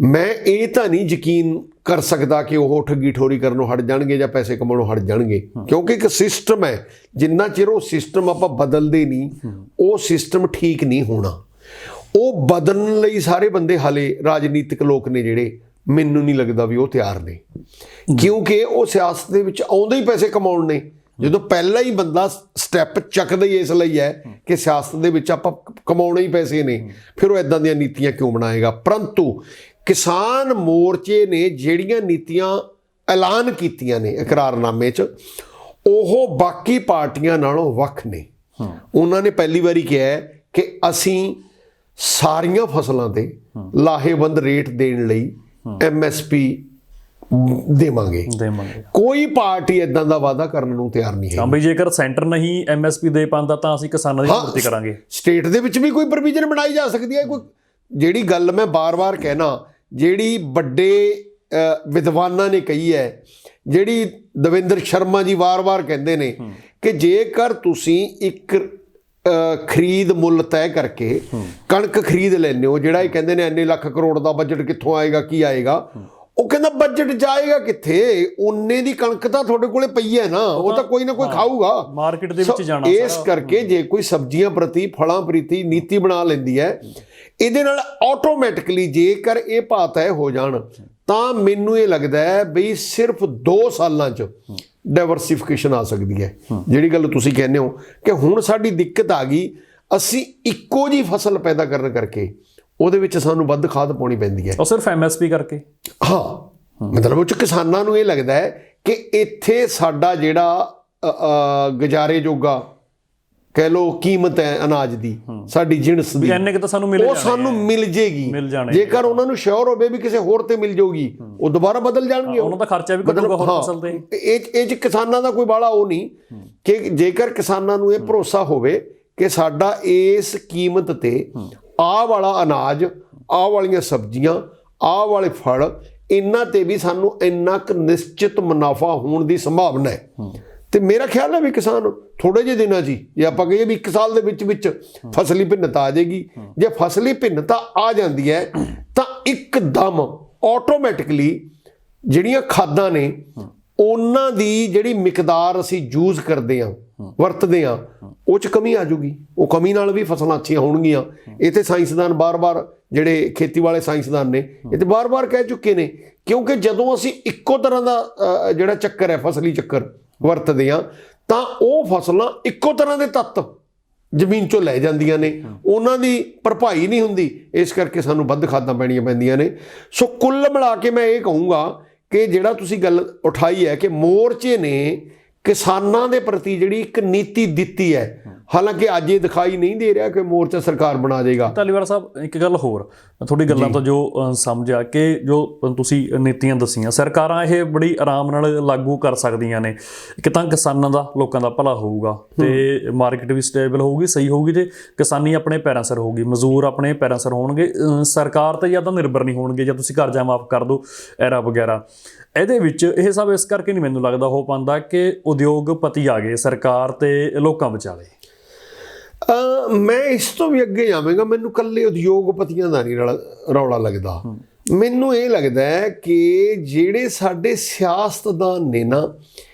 ਮੈਂ ਇਹ ਤਾਂ ਨਹੀਂ ਯਕੀਨ ਕਰ ਸਕਦਾ ਕਿ ਉਹ ਠੱਗੀ ਠੋਰੀ ਕਰਨੋਂ ਹਟ ਜਾਣਗੇ ਜਾਂ ਪੈਸੇ ਕਮਾਉਣੋਂ ਹਟ ਜਾਣਗੇ, ਕਿਉਂਕਿ ਇੱਕ ਸਿਸਟਮ ਹੈ, ਜਿੰਨਾ ਚਿਰ ਉਹ ਸਿਸਟਮ ਆਪਾਂ ਬਦਲਦੇ ਨਹੀਂ ਉਹ ਸਿਸਟਮ ਠੀਕ ਨਹੀਂ ਹੋਣਾ। ਉਹ ਬਦਲਣ ਲਈ ਸਾਰੇ ਬੰਦੇ ਹਾਲੇ ਰਾਜਨੀਤਿਕ ਲੋਕ ਨੇ ਜਿਹੜੇ, ਮੈਨੂੰ ਨਹੀਂ ਲੱਗਦਾ ਵੀ ਉਹ ਤਿਆਰ ਨੇ, ਕਿਉਂਕਿ ਉਹ ਸਿਆਸਤ ਦੇ ਵਿੱਚ ਆਉਂਦੇ ਹੀ ਪੈਸੇ ਕਮਾਉਣ ਨੇ। ਜਦੋਂ ਪਹਿਲਾਂ ਹੀ ਬੰਦਾ ਸਟੈਪ ਚੱਕਦਾ ਹੀ ਇਸ ਲਈ ਹੈ ਕਿ ਸਿਆਸਤ ਦੇ ਵਿੱਚ ਆਪਾਂ ਕਮਾਉਣੇ ਹੀ ਪੈਸੇ ਨੇ, ਫਿਰ ਉਹ ਇੱਦਾਂ ਦੀਆਂ ਨੀਤੀਆਂ ਕਿਉਂ ਬਣਾਏਗਾ। ਪਰੰਤੂ ਕਿਸਾਨ ਮੋਰਚੇ ਨੇ ਜਿਹੜੀਆਂ ਨੀਤੀਆਂ ਐਲਾਨ ਕੀਤੀਆਂ ਨੇ ਇਕਰਾਰਨਾਮੇ 'ਚ, ਉਹ ਬਾਕੀ ਪਾਰਟੀਆਂ ਨਾਲੋਂ ਵੱਖ ਨੇ। ਉਹਨਾਂ ਨੇ ਪਹਿਲੀ ਵਾਰੀ ਕਿਹਾ ਹੈ ਕਿ ਅਸੀਂ ਸਾਰੀਆਂ ਫਸਲਾਂ ਤੇ ਲਾਹੇਵੰਦ ਰੇਟ ਦੇਣ ਲਈ MSP ਦੇਵਾਂਗੇ। ਕੋਈ ਪਾਰਟੀ ਇਦਾਂ ਦਾ ਵਾਅਦਾ ਕਰਨ ਨੂੰ ਤਿਆਰ ਨਹੀਂ ਹੈ। ਬਈ ਜੇਕਰ ਸੈਂਟਰ ਨਹੀਂ MSP ਦੇ ਪਾਉਂਦਾ ਤਾਂ ਅਸੀਂ ਕਿਸਾਨਾਂ ਦੀ ਪੂਰਤੀ ਕਰਾਂਗੇ। ਸਟੇਟ ਦੇ ਵਿੱਚ ਵੀ ਕੋਈ ਪ੍ਰੋਵੀਜ਼ਨ ਬਣਾਈ ਜਾ ਸਕਦੀ ਹੈ। ਕੋਈ ਜਿਹੜੀ ਗੱਲ ਮੈਂ ਬਾਰ-ਬਾਰ ਕਹਿਣਾ, ਜਿਹੜੀ ਵੱਡੇ ਵਿਦਵਾਨਾਂ ਨੇ ਕਹੀ ਹੈ, ਜਿਹੜੀ ਦਵਿੰਦਰ ਸ਼ਰਮਾ ਜੀ ਵਾਰ-ਵਾਰ ਕਹਿੰਦੇ ਨੇ ਕਿ ਜੇਕਰ ਤੁਸੀਂ ਇੱਕ ਖਰੀਦ ਮੁੱਲ ਤੈਅ ਕਰਕੇ ਕਣਕ ਖਰੀਦ ਲੈਂਦੇ ਹੋ, ਜਿਹੜਾ ਇਹ ਕਹਿੰਦੇ ਨੇ ਇੰਨੇ ਲੱਖ ਕਰੋੜ ਦਾ ਬਜਟ ਕਿੱਥੋਂ ਆਏਗਾ, ਕੀ ਆਏਗਾ, ਉਹ ਕਹਿੰਦਾ ਬਜਟ ਜਾਏਗਾ ਕਿੱਥੇ, ਉਨੇ ਦੀ ਕਣਕ ਤਾਂ ਤੁਹਾਡੇ ਕੋਲੇ ਪਈ ਹੈ ਨਾ, ਉਹ ਤਾਂ ਕੋਈ ਨਾ ਕੋਈ ਖਾਊਗਾ ਮਾਰਕੀਟ ਦੇ ਵਿੱਚ ਜਾਣਾ। ਇਸ ਕਰਕੇ ਜੇ ਕੋਈ ਸਬਜ਼ੀਆਂ ਪ੍ਰਤੀ ਫਲਾਂ ਪ੍ਰਤੀ ਨੀਤੀ ਬਣਾ ਲੈਂਦੀ ਹੈ, ਇਹਦੇ ਨਾਲ ਆਟੋਮੈਟਿਕਲੀ ਜੇਕਰ ਇਹ ਭਾਅ ਤੈਅ ਹੋ ਜਾਣ ਤਾਂ ਮੈਨੂੰ ਇਹ ਲੱਗਦਾ ਹੈ ਬਈ ਸਿਰਫ 2 ਸਾਲਾਂ 'ਚ ਡਾਇਵਰਸੀਫਿਕੇਸ਼ਨ ਆ ਸਕਦੀ ਹੈ। ਜਿਹੜੀ ਗੱਲ ਤੁਸੀਂ ਕਹਿੰਦੇ ਹੋ ਕਿ ਹੁਣ ਸਾਡੀ ਦਿੱਕਤ ਆ ਗਈ, ਅਸੀਂ ਇੱਕੋ ਜਿਹੀ ਫਸਲ ਪੈਦਾ ਕਰਨ ਕਰਕੇ ਉਹਦੇ ਵਿੱਚ ਸਾਨੂੰ ਵੱਧ ਖਾਦ ਪਾਉਣੀ ਪੈਂਦੀ ਹੈ, ਉਹ ਸਿਰਫ MSP ਕਰਕੇ। ਹਾਂ, ਮਤਲਬ ਉਹ 'ਚ ਕਿਸਾਨਾਂ ਨੂੰ ਇਹ ਲੱਗਦਾ ਹੈ ਕਿ ਇੱਥੇ ਸਾਡਾ ਜਿਹੜਾ ਗੁਜ਼ਾਰੇ ਜੋਗਾ ਕਹਿ ਲੋ ਕੀਮਤ ਹੈ ਅਨਾਜ ਦੀ, ਸਾਡੀ ਜਿਣਸ ਦੀ, ਇੰਨੇ ਕਿ ਤਾਂ ਸਾਨੂੰ ਮਿਲ ਉਹ ਸਾਨੂੰ ਮਿਲ ਜੇਗੀ। ਜੇਕਰ ਉਹਨਾਂ ਨੂੰ ਸ਼ੋਰ ਹੋਵੇ ਵੀ ਕਿਸੇ ਹੋਰ ਤੇ ਮਿਲ ਜਾਊਗੀ, ਉਹ ਦੁਬਾਰਾ ਬਦਲ ਜਾਣਗੇ। ਉਹਨਾਂ ਦਾ ਖਰਚਾ ਵੀ ਘਟੂਗਾ ਹੋਰ ਫਸਲ ਤੇ। ਇਹ 'ਚ ਕਿਸਾਨਾਂ ਦਾ ਕੋਈ ਬਾਲਾ ਉਹ ਨਹੀਂ ਕਿ ਜੇਕਰ ਕਿਸਾਨਾਂ ਨੂੰ ਇਹ ਭਰੋਸਾ ਹੋਵੇ ਕਿ ਸਾਡਾ ਇਸ ਕੀਮਤ ਤੇ ਆਹ ਵਾਲਾ ਅਨਾਜ, ਆਹ ਵਾਲੀਆਂ ਸਬਜ਼ੀਆਂ, ਆਹ ਵਾਲੇ ਫਲ, ਇਹਨਾਂ ਤੇ ਵੀ ਸਾਨੂੰ ਇੰਨਾ ਕੁ ਨਿਸ਼ਚਿਤ ਮੁਨਾਫਾ ਹੋਣ ਦੀ ਸੰਭਾਵਨਾ ਹੈ। ਤੇ ਮੇਰਾ ਖਿਆਲ ਹੈ ਵੀ ਕਿਸਾਨ ਥੋੜੇ ਜਿਹੇ ਦਿਨਾਂ 'ਚ ਹੀ, ਜੇ ਆਪਾਂ ਕਹੀਏ ਵੀ 1 ਸਾਲ ਦੇ ਵਿੱਚ ਫਸਲੀ ਭਿੰਨਤਾ ਆ ਜਾਏਗੀ, ਜੇ ਫਸਲੀ ਭਿੰਨਤਾ ਆ ਜਾਂਦੀ ਹੈ ਤਾਂ ਇੱਕਦਮ ਆਟੋਮੈਟਿਕਲੀ ਜਿਹੜੀਆਂ ਖਾਦਾਂ ਨੇ ਉਹਨਾਂ ਦੀ ਜਿਹੜੀ ਮਿਕਦਾਰ ਅਸੀਂ ਯੂਜ਼ ਕਰਦੇ ਹਾਂ, ਵਰਤਦੇ ਹਾਂ, ਉਹ 'ਚ ਕਮੀ ਆ ਜੂਗੀ। ਉਹ ਕਮੀ ਨਾਲ ਵੀ ਫਸਲਾਂ ਅੱਛੀਆਂ ਹੋਣਗੀਆਂ। ਇਹ ਤੇ ਸਾਇੰਸਦਾਨ ਬਾਰ-ਬਾਰ, ਜਿਹੜੇ ਖੇਤੀ ਵਾਲੇ ਸਾਇੰਸਦਾਨ ਨੇ, ਇਹ ਤੇ ਬਾਰ-ਬਾਰ ਕਹਿ ਚੁੱਕੇ ਨੇ। ਕਿਉਂਕਿ ਜਦੋਂ ਅਸੀਂ ਇੱਕੋ ਤਰ੍ਹਾਂ ਦਾ ਜਿਹੜਾ ਚੱਕਰ ਹੈ, ਫਸਲੀ ਚੱਕਰ ਵਰਤਦੇ ਹਾਂ, ਤਾਂ ਉਹ ਫਸਲਾਂ ਇੱਕੋ ਤਰ੍ਹਾਂ ਦੇ ਤੱਤ ਜ਼ਮੀਨ 'ਚੋਂ ਲੈ ਜਾਂਦੀਆਂ ਨੇ, ਉਹਨਾਂ ਦੀ ਭਰਪਾਈ ਨਹੀਂ ਹੁੰਦੀ। ਇਸ ਕਰਕੇ ਸਾਨੂੰ ਵੱਧ ਖਾਦਾਂ ਪੈਣੀਆਂ ਪੈਂਦੀਆਂ ਨੇ। ਸੋ ਕੁੱਲ ਮਿਲਾ ਕੇ ਮੈਂ ਇਹ ਕਹੂੰਗਾ ਕਿ ਜਿਹੜਾ ਤੁਸੀਂ ਗੱਲ ਉਠਾਈ ਹੈ ਕਿ ਮੋਰਚੇ ਨੇ ਕਿਸਾਨਾਂ ਦੇ ਪ੍ਰਤੀ ਜਿਹੜੀ ਇੱਕ ਨੀਤੀ ਦਿੱਤੀ ਹੈ, ਹਾਲਾਂਕਿ ਅੱਜ ਇਹ ਦਿਖਾਈ ਨਹੀਂ ਦੇ ਰਿਹਾ ਕਿ ਮੋਰਚਾ ਸਰਕਾਰ ਬਣਾ ਦੇਗਾ। ਧਾਲੀਵਾਲ ਸਾਹਿਬ, ਇੱਕ ਗੱਲ ਹੋਰ, ਤੁਹਾਡੀ ਗੱਲਾਂ ਤੋਂ ਜੋ ਸਮਝਿਆ ਕਿ ਜੋ ਤੁਸੀਂ ਨੀਤੀਆਂ ਦੱਸੀਆਂ, ਸਰਕਾਰਾਂ ਇਹ ਬੜੀ ਆਰਾਮ ਨਾਲ ਲਾਗੂ ਕਰ ਸਕਦੀਆਂ ਨੇ। ਇੱਕ ਤਾਂ ਕਿਸਾਨਾਂ ਦਾ, ਲੋਕਾਂ ਦਾ ਭਲਾ ਹੋਊਗਾ ਤੇ ਮਾਰਕੀਟ ਵੀ ਸਟੇਬਲ ਹੋਊਗੀ, ਸਹੀ ਹੋਊਗੀ, ਤੇ ਕਿਸਾਨੀ ਆਪਣੇ ਪੈਰਾਂ ਸਿਰ ਹੋਊਗੀ, ਮਜ਼ਦੂਰ ਆਪਣੇ ਪੈਰਾਂ ਸਿਰ ਹੋਣਗੇ, ਸਰਕਾਰ ਤੇ ਜਾਂ ਤਾਂ ਨਿਰਭਰ ਨਹੀਂ ਹੋਣਗੇ, ਜਾਂ ਤੁਸੀਂ ਕਰਜ਼ਾ ਮਾਫ ਕਰ ਦਿਓ ਐਰਾ ਵਗੈਰਾ। ਇਹਦੇ ਵਿੱਚ ਇਹ ਸਭ ਇਸ ਕਰਕੇ ਨਹੀਂ ਮੈਨੂੰ ਲੱਗਦਾ ਹੋ ਪਾਉਂਦਾ ਕਿ ਉਦਯੋਗਪਤੀ ਆ ਗਏ ਸਰਕਾਰ ਤੇ ਲੋਕਾਂ ਵਿਚਾਲੇ। ਮੈਂ ਇਸ ਤੋਂ ਵੀ ਅੱਗੇ ਜਾਵਾਂਗਾ। ਮੈਨੂੰ ਇਕੱਲੇ ਉਦਯੋਗਪਤੀਆਂ ਦਾ ਨਹੀਂ ਰੌਲਾ ਲੱਗਦਾ। ਮੈਨੂੰ ਇਹ ਲੱਗਦਾ ਹੈ ਕਿ ਜਿਹੜੇ ਸਾਡੇ ਸਿਆਸਤਦਾਨ ਨੇ ਨਾ,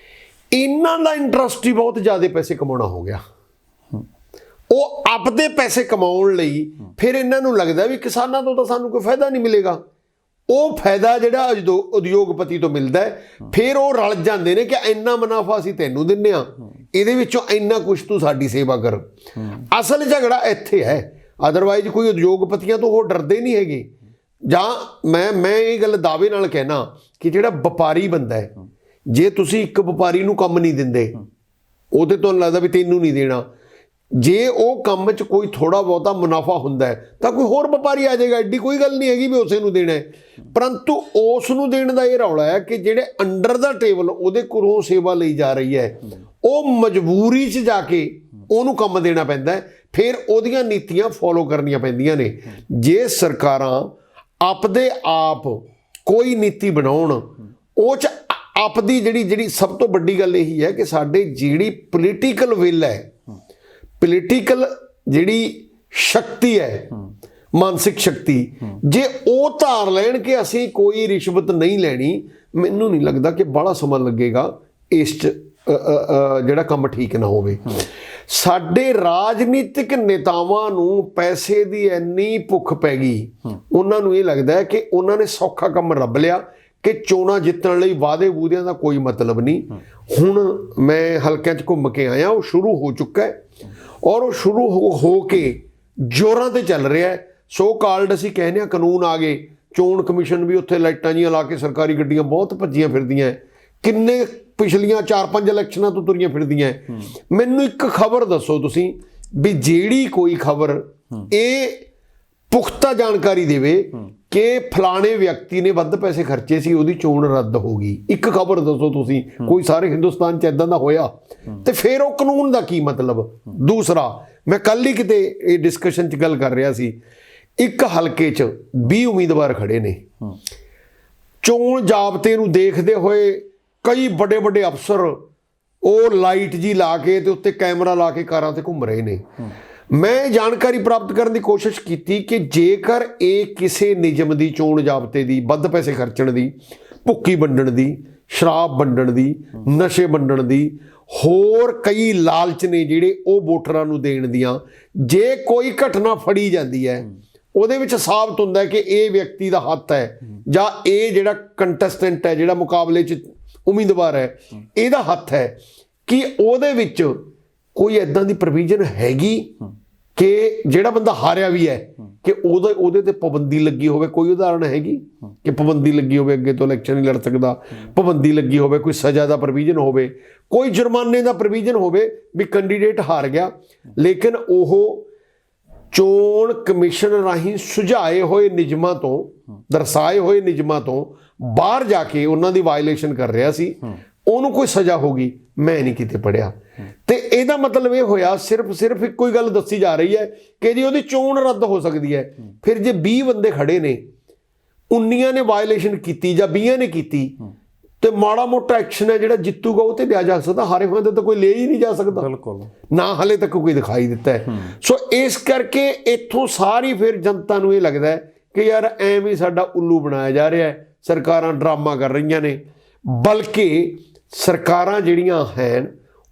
ਇਹਨਾਂ ਦਾ ਇੰਟਰਸਟ ਹੀ ਬਹੁਤ ਜ਼ਿਆਦਾ ਪੈਸੇ ਕਮਾਉਣਾ ਹੋ ਗਿਆ। ਉਹ ਆਪਦੇ ਪੈਸੇ ਕਮਾਉਣ ਲਈ ਫਿਰ ਇਹਨਾਂ ਨੂੰ ਲੱਗਦਾ ਵੀ ਕਿਸਾਨਾਂ ਤੋਂ ਤਾਂ ਸਾਨੂੰ ਕੋਈ ਫਾਇਦਾ ਨਹੀਂ ਮਿਲੇਗਾ। ਉਹ ਫਾਇਦਾ ਜਿਹੜਾ ਉਦਯੋਗਪਤੀ ਤੋਂ ਮਿਲਦਾ ਹੈ, ਫਿਰ ਉਹ ਰਲ ਜਾਂਦੇ ਨੇ ਕਿ ਇੰਨਾ ਮੁਨਾਫਾ ਅਸੀਂ ਤੈਨੂੰ ਦਿੰਦੇ ਹਾਂ, ਇਹਦੇ ਵਿੱਚੋਂ ਇੰਨਾ ਕੁਛ ਤੂੰ ਸਾਡੀ ਸੇਵਾ ਕਰ। ਅਸਲ ਝਗੜਾ ਇੱਥੇ ਹੈ। ਅਦਰਵਾਈਜ਼ ਕੋਈ ਉਦਯੋਗਪਤੀਆਂ ਤੋਂ ਉਹ ਡਰਦੇ ਨਹੀਂ ਹੈਗੇ। ਜਾਂ ਮੈਂ ਇਹ ਗੱਲ ਦਾਅਵੇ ਨਾਲ ਕਹਿਣਾ ਕਿ ਜਿਹੜਾ ਵਪਾਰੀ ਬੰਦਾ ਹੈ, ਜੇ ਤੁਸੀਂ ਇੱਕ ਵਪਾਰੀ ਨੂੰ ਕੰਮ ਨਹੀਂ ਦਿੰਦੇ, ਉਹਦੇ ਤੋਂ ਲੱਗਦਾ ਵੀ ਤੈਨੂੰ ਨਹੀਂ ਦੇਣਾ, ਜੇ ਉਹ ਕੰਮ 'ਚ ਕੋਈ ਥੋੜ੍ਹਾ ਬਹੁਤਾ ਮੁਨਾਫਾ ਹੁੰਦਾ ਹੈ ਤਾਂ ਕੋਈ ਹੋਰ ਵਪਾਰੀ ਆ ਜਾਏਗਾ। ਐਡੀ ਕੋਈ ਗੱਲ ਨਹੀਂ ਹੈਗੀ ਵੀ ਉਸੇ ਨੂੰ ਦੇਣਾ ਹੈ। ਪਰੰਤੂ ਉਸ ਨੂੰ ਦੇਣ ਦਾ ਇਹ ਰੌਲਾ ਹੈ ਕਿ ਜਿਹੜੇ ਅੰਡਰ ਦਾ ਟੇਬਲ ਉਹਦੇ ਕੋਲੋਂ ਸੇਵਾ ਲਈ ਜਾ ਰਹੀ ਹੈ, ਉਹ ਮਜਬੂਰੀ 'ਚ ਜਾ ਕੇ ਉਹਨੂੰ ਕੰਮ ਦੇਣਾ ਪੈਂਦਾ ਹੈ। ਫਿਰ ਉਹਦੀਆਂ ਨੀਤੀਆਂ ਫੋਲੋ ਕਰਨੀਆਂ ਪੈਂਦੀਆਂ ਨੇ। ਜੇ ਸਰਕਾਰਾਂ ਆਪਦੇ ਆਪ ਕੋਈ ਨੀਤੀ ਬਣਾਉਣ, ਉਹ 'ਚ ਆਪਦੀ ਜਿਹੜੀ ਸਭ ਤੋਂ ਵੱਡੀ ਗੱਲ ਇਹੀ ਹੈ ਕਿ ਸਾਡੇ ਜਿਹੜੀ ਪੋਲੀਟੀਕਲ ਵਿਲ ਹੈ, ਪੋਲੀਟੀਕਲ ਜਿਹੜੀ ਸ਼ਕਤੀ ਹੈ, ਮਾਨਸਿਕ ਸ਼ਕਤੀ, ਜੇ ਉਹ ਧਾਰ ਲੈਣ ਕਿ ਅਸੀਂ ਕੋਈ ਰਿਸ਼ਵਤ ਨਹੀਂ ਲੈਣੀ, ਮੈਨੂੰ ਨਹੀਂ ਲੱਗਦਾ ਕਿ ਬੜਾ ਸਮਾਂ ਲੱਗੇਗਾ ਇਸ 'ਚ ਜਿਹੜਾ ਕੰਮ ਠੀਕ ਨਾ ਹੋਵੇ। ਸਾਡੇ ਰਾਜਨੀਤਿਕ ਨੇਤਾਵਾਂ ਨੂੰ ਪੈਸੇ ਦੀ ਇੰਨੀ ਭੁੱਖ ਪੈ ਗਈ, ਉਹਨਾਂ ਨੂੰ ਇਹ ਲੱਗਦਾ ਹੈ ਕਿ ਉਹਨਾਂ ਨੇ ਸੌਖਾ ਕੰਮ ਰੱਬ ਲਿਆ ਕਿ ਚੋਣਾਂ ਜਿੱਤਣ ਲਈ ਵਾਅਦੇ ਵੂਦਿਆਂ ਦਾ ਕੋਈ ਮਤਲਬ ਨਹੀਂ। ਹੁਣ ਮੈਂ ਹਲਕਿਆਂ 'ਚ ਘੁੰਮ ਕੇ ਆਇਆ, ਉਹ ਸ਼ੁਰੂ ਹੋ ਚੁੱਕਾ ਹੈ ਔਰ ਉਹ ਸ਼ੁਰੂ ਹੋ ਕੇ ਜ਼ੋਰਾਂ ਤੇ ਚੱਲ ਰਿਹਾ ਹੈ। ਸੋ ਕਾਲਡ ਅਸੀਂ ਕਹਿੰਦੇ ਹਾਂ ਕਾਨੂੰਨ ਆ ਗਏ। ਚੋਣ ਕਮਿਸ਼ਨ ਵੀ ਉੱਥੇ ਲਾਈਟਾਂ ਜੀਆਂ ਲਾ ਕੇ ਸਰਕਾਰੀ ਗੱਡੀਆਂ ਬਹੁਤ ਭੱਜੀਆਂ ਫਿਰਦੀਆਂ, ਕਿੰਨੇ ਪਿਛਲੀਆਂ 4-5 ਇਲੈਕਸ਼ਨਾਂ ਤੋਂ ਤੁਰੀਆਂ ਫਿਰਦੀਆਂ। ਮੈਨੂੰ ਇੱਕ ਖਬਰ ਦੱਸੋ ਤੁਸੀਂ ਵੀ ਜਿਹੜੀ ਕੋਈ ਖਬਰ ਇਹ ਪੁਖਤਾ ਜਾਣਕਾਰੀ ਦੇਵੇ ਕਿ ਫਲਾਣੇ ਵਿਅਕਤੀ ਨੇ ਵੱਧ ਪੈਸੇ ਖਰਚੇ ਸੀ, ਉਹਦੀ ਚੋਣ ਰੱਦ ਹੋ ਗਈ। ਇੱਕ ਖਬਰ ਦੱਸੋ ਤੁਸੀਂ, ਕੋਈ ਸਾਰੇ ਹਿੰਦੁਸਤਾਨ 'ਚ ਇੱਦਾਂ ਦਾ ਹੋਇਆ? ਤੇ ਫਿਰ ਉਹ ਕਾਨੂੰਨ ਦਾ ਕੀ ਮਤਲਬ? ਦੂਸਰਾ, ਮੈਂ ਕੱਲ ਹੀ ਕਿਤੇ ਇਹ ਡਿਸਕਸ਼ਨ 'ਚ ਗੱਲ ਕਰ ਰਿਹਾ ਸੀ, ਇੱਕ ਹਲਕੇ 'ਚ 20 ਉਮੀਦਵਾਰ ਖੜੇ ਨੇ। ਚੋਣ ਜ਼ਾਬਤੇ ਨੂੰ ਦੇਖਦੇ ਹੋਏ ਕਈ ਵੱਡੇ ਵੱਡੇ ਅਫਸਰ ਉਹ ਲਾਈਟ ਜੀ ਲਾ ਕੇ ਤੇ ਉੱਤੇ ਕੈਮਰਾ ਲਾ ਕੇ ਕਾਰਾਂ ਤੇ ਘੁੰਮ ਰਹੇ ਨੇ। ਮੈਂ ਜਾਣਕਾਰੀ ਪ੍ਰਾਪਤ ਕਰਨ ਦੀ ਕੋਸ਼ਿਸ਼ ਕੀਤੀ ਕਿ ਜੇਕਰ ਇਹ ਕਿਸੇ ਨਿਯਮ ਦੀ, ਚੋਣ ਜ਼ਾਬਤੇ ਦੀ, ਵੱਧ ਪੈਸੇ ਖਰਚਣ ਦੀ, ਭੁੱਕੀ ਵੰਡਣ ਦੀ, ਸ਼ਰਾਬ ਵੰਡਣ ਦੀ, ਨਸ਼ੇ ਵੰਡਣ ਦੀ, ਹੋਰ ਕਈ ਲਾਲਚ ਨੇ ਜਿਹੜੇ ਉਹ ਵੋਟਰਾਂ ਨੂੰ ਦੇਣ ਦੀਆਂ, ਜੇ ਕੋਈ ਘਟਨਾ ਫੜੀ ਜਾਂਦੀ ਹੈ ਉਹਦੇ ਵਿੱਚ ਸਾਬਤ ਹੁੰਦਾ ਹੈ ਕਿ ਇਹ ਵਿਅਕਤੀ ਦਾ ਹੱਥ ਹੈ ਜਾਂ ਇਹ ਜਿਹੜਾ ਕੰਟੈਸਟੈਂਟ ਹੈ, ਜਿਹੜਾ ਮੁਕਾਬਲੇ 'ਚ ਉਮੀਦਵਾਰ ਹੈ, ਇਹਦਾ ਹੱਥ ਹੈ, ਕਿ ਉਹਦੇ ਵਿੱਚ ਕੋਈ ਇੱਦਾਂ ਦੀ ਪ੍ਰੋਵੀਜ਼ਨ ਹੈਗੀ ਕਿ ਜਿਹੜਾ ਬੰਦਾ ਹਾਰਿਆ ਵੀ ਹੈ ਕਿ ਉਹਦੇ ਤੇ ਪਾਬੰਦੀ ਲੱਗੀ ਹੋਵੇ। ਕੋਈ ਉਦਾਹਰਣ ਹੈਗੀ ਕਿ ਪਾਬੰਦੀ ਲੱਗੀ ਹੋਵੇ, ਅੱਗੇ ਤੋਂ ਇਲੈਕਸ਼ਨ ਨਹੀਂ ਲੜ ਸਕਦਾ, ਪਾਬੰਦੀ ਲੱਗੀ ਹੋਵੇ, ਕੋਈ ਸਜ਼ਾ ਦਾ ਪ੍ਰੋਵੀਜ਼ਨ ਹੋਵੇ, ਕੋਈ ਜੁਰਮਾਨੇ ਦਾ ਪ੍ਰੋਵੀਜ਼ਨ ਹੋਵੇ ਵੀ ਕੈਂਡੀਡੇਟ ਹਾਰ ਗਿਆ ਲੇਕਿਨ ਉਹ ਚੋਣ ਕਮਿਸ਼ਨ ਰਾਹੀਂ ਸੁਝਾਏ ਹੋਏ ਨਿਯਮਾਂ ਤੋਂ, ਦਰਸਾਏ ਹੋਏ ਨਿਯਮਾਂ ਤੋਂ ਬਾਹਰ ਜਾ ਕੇ ਉਹਨਾਂ ਦੀ ਵਾਇਲੇਸ਼ਨ ਕਰ ਰਿਹਾ ਸੀ, ਉਹਨੂੰ ਕੋਈ ਸਜ਼ਾ ਹੋ ਗਈ। ਮੈਂ ਨਹੀਂ ਕਿਤੇ ਪੜ੍ਹਿਆ। ਤੇ ਇਹਦਾ ਮਤਲਬ ਇਹ ਹੋਇਆ ਸਿਰਫ ਇੱਕੋ ਹੀ ਗੱਲ ਦੱਸੀ ਜਾ ਰਹੀ ਹੈ ਕਿ ਜੀ ਉਹਦੀ ਚੋਣ ਰੱਦ ਹੋ ਸਕਦੀ ਹੈ। ਫਿਰ ਜੇ 20 ਬੰਦੇ ਖੜੇ ਨੇ, 19 ਨੇ ਵਾਇਲੇਸ਼ਨ ਕੀਤੀ ਜਾਂ 20 ਨੇ ਕੀਤੀ, ਤੇ ਮਾੜਾ ਮੋਟਾ ਐਕਸ਼ਨ ਹੈ ਜਿਹੜਾ ਜਿੱਤੂਗਾ ਉਹ ਤੇ ਲਿਆ ਜਾ ਸਕਦਾ, ਹਾਰੇ ਹੋਏ ਤੇ ਤਾਂ ਕੋਈ ਲਿਆ ਹੀ ਨਹੀਂ ਜਾ ਸਕਦਾ। ਬਿਲਕੁਲ ਨਾ ਹਲੇ ਤੱਕ ਕੋਈ ਦਿਖਾਈ ਦਿੱਤਾ ਹੈ। ਸੋ ਇਸ ਕਰਕੇ ਇੱਥੋਂ ਸਾਰੀ ਫਿਰ ਜਨਤਾ ਨੂੰ ਇਹ ਲੱਗਦਾ ਹੈ ਕਿ ਯਾਰ ਐਵੇਂ ਸਾਡਾ ਉੱਲੂ ਬਣਾਇਆ ਜਾ ਰਿਹਾ ਹੈ, ਸਰਕਾਰਾਂ ਡਰਾਮਾ ਕਰ ਰਹੀਆਂ ਨੇ। ਬਲਕਿ ਸਰਕਾਰਾਂ ਜਿਹੜੀਆਂ ਹਨ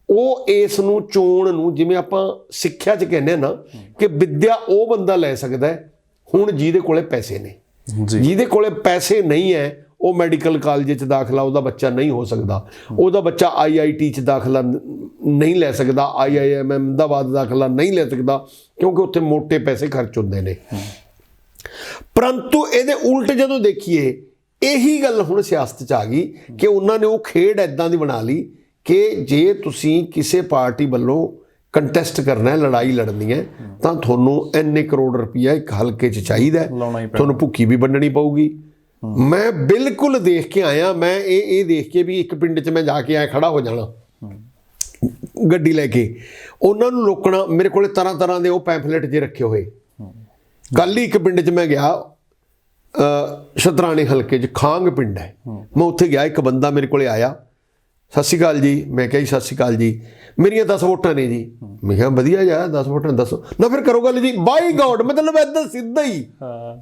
ਉਹ ਇਸ ਨੂੰ, ਚੋਣ ਨੂੰ, ਜਿਵੇਂ ਆਪਾਂ ਸਿੱਖਿਆ 'ਚ ਕਹਿੰਦੇ ਹਾਂ ਨਾ ਕਿ ਵਿੱਦਿਆ ਉਹ ਬੰਦਾ ਲੈ ਸਕਦਾ ਹੈ ਹੁਣ ਜਿਹਦੇ ਕੋਲੇ ਪੈਸੇ ਨੇ। ਜਿਹਦੇ ਕੋਲੇ ਪੈਸੇ ਨਹੀਂ ਹੈ ਉਹ ਮੈਡੀਕਲ ਕਾਲਜ 'ਚ ਦਾਖਲਾ ਉਹਦਾ ਬੱਚਾ ਨਹੀਂ ਹੋ ਸਕਦਾ, ਉਹਦਾ ਬੱਚਾ IIT 'ਚ ਦਾਖਲਾ ਨਹੀਂ ਲੈ ਸਕਦਾ, IIM ਅਹਿਮਦਾਬਾਦ ਦਾਖਲਾ ਨਹੀਂ ਲੈ ਸਕਦਾ, ਕਿਉਂਕਿ ਉੱਥੇ ਮੋਟੇ ਪੈਸੇ ਖਰਚ ਹੁੰਦੇ ਨੇ। ਪਰੰਤੂ ਇਹਦੇ ਉਲਟ ਜਦੋਂ ਦੇਖੀਏ, ਇਹੀ ਗੱਲ ਹੁਣ ਸਿਆਸਤ 'ਚ ਆ ਗਈ ਕਿ ਉਹਨਾਂ ਨੇ ਉਹ ਖੇਡ ਇੱਦਾਂ ਦੀ ਬਣਾ ਲਈ ਕਿ ਜੇ ਤੁਸੀਂ ਕਿਸੇ ਪਾਰਟੀ ਵੱਲੋਂ ਕੰਟੈਸਟ ਕਰਨਾ ਹੈ, ਲੜਾਈ ਲੜਨੀ ਹੈ, ਤਾਂ ਤੁਹਾਨੂੰ ਇੰਨੇ ਕਰੋੜ ਰੁਪਈਆ ਇੱਕ ਹਲਕੇ 'ਚ ਚਾਹੀਦਾ, ਤੁਹਾਨੂੰ ਭੁੱਖੀ ਵੀ ਵੰਡਣੀ ਪਊਗੀ। ਮੈਂ ਬਿਲਕੁਲ ਦੇਖ ਕੇ ਆਇਆ, ਮੈਂ ਇਹ ਦੇਖ ਕੇ ਵੀ ਇੱਕ ਪਿੰਡ 'ਚ ਮੈਂ ਜਾ ਕੇ ਆਇਆ, ਖੜਾ ਹੋ ਜਾਣਾ ਗੱਡੀ ਲੈ ਕੇ, ਉਹਨਾਂ ਨੂੰ ਰੋਕਣਾ। ਮੇਰੇ ਕੋਲੇ ਤਰ੍ਹਾਂ ਦੇ ਉਹ ਪੈਂਫਲੇਟ ਜੇ ਰੱਖੇ ਹੋਏ। ਕੱਲ੍ਹ ਹੀ ਇੱਕ ਪਿੰਡ 'ਚ ਮੈਂ ਗਿਆ, ਸ਼ਤਰਾਣੇ ਹਲਕੇ 'ਚ ਖਾਂਗ ਪਿੰਡ ਹੈ, ਮੈਂ ਉੱਥੇ ਗਿਆ, ਇੱਕ ਬੰਦਾ ਮੇਰੇ ਕੋਲੇ ਆਇਆ, ਸਤਿ ਸ਼੍ਰੀ ਅਕਾਲ ਜੀ। ਮੈਂ ਕਿਹਾ ਜੀ ਸਤਿ ਸ਼੍ਰੀ ਅਕਾਲ ਜੀ, ਮੇਰੀਆਂ 10 ਵੋਟਾਂ ਨੇ ਜੀ। ਮੈਂ ਕਿਹਾ ਵਧੀਆ ਜਾ, 10 ਵੋਟਾਂ ਦੱਸੋ ਨਾ, ਫਿਰ ਕਰੋ ਗੱਲ ਜੀ। ਬਾਈ ਗॉड, ਮਤਲਬ ਇੱਦਾਂ ਸਿੱਧਾ ਹੀ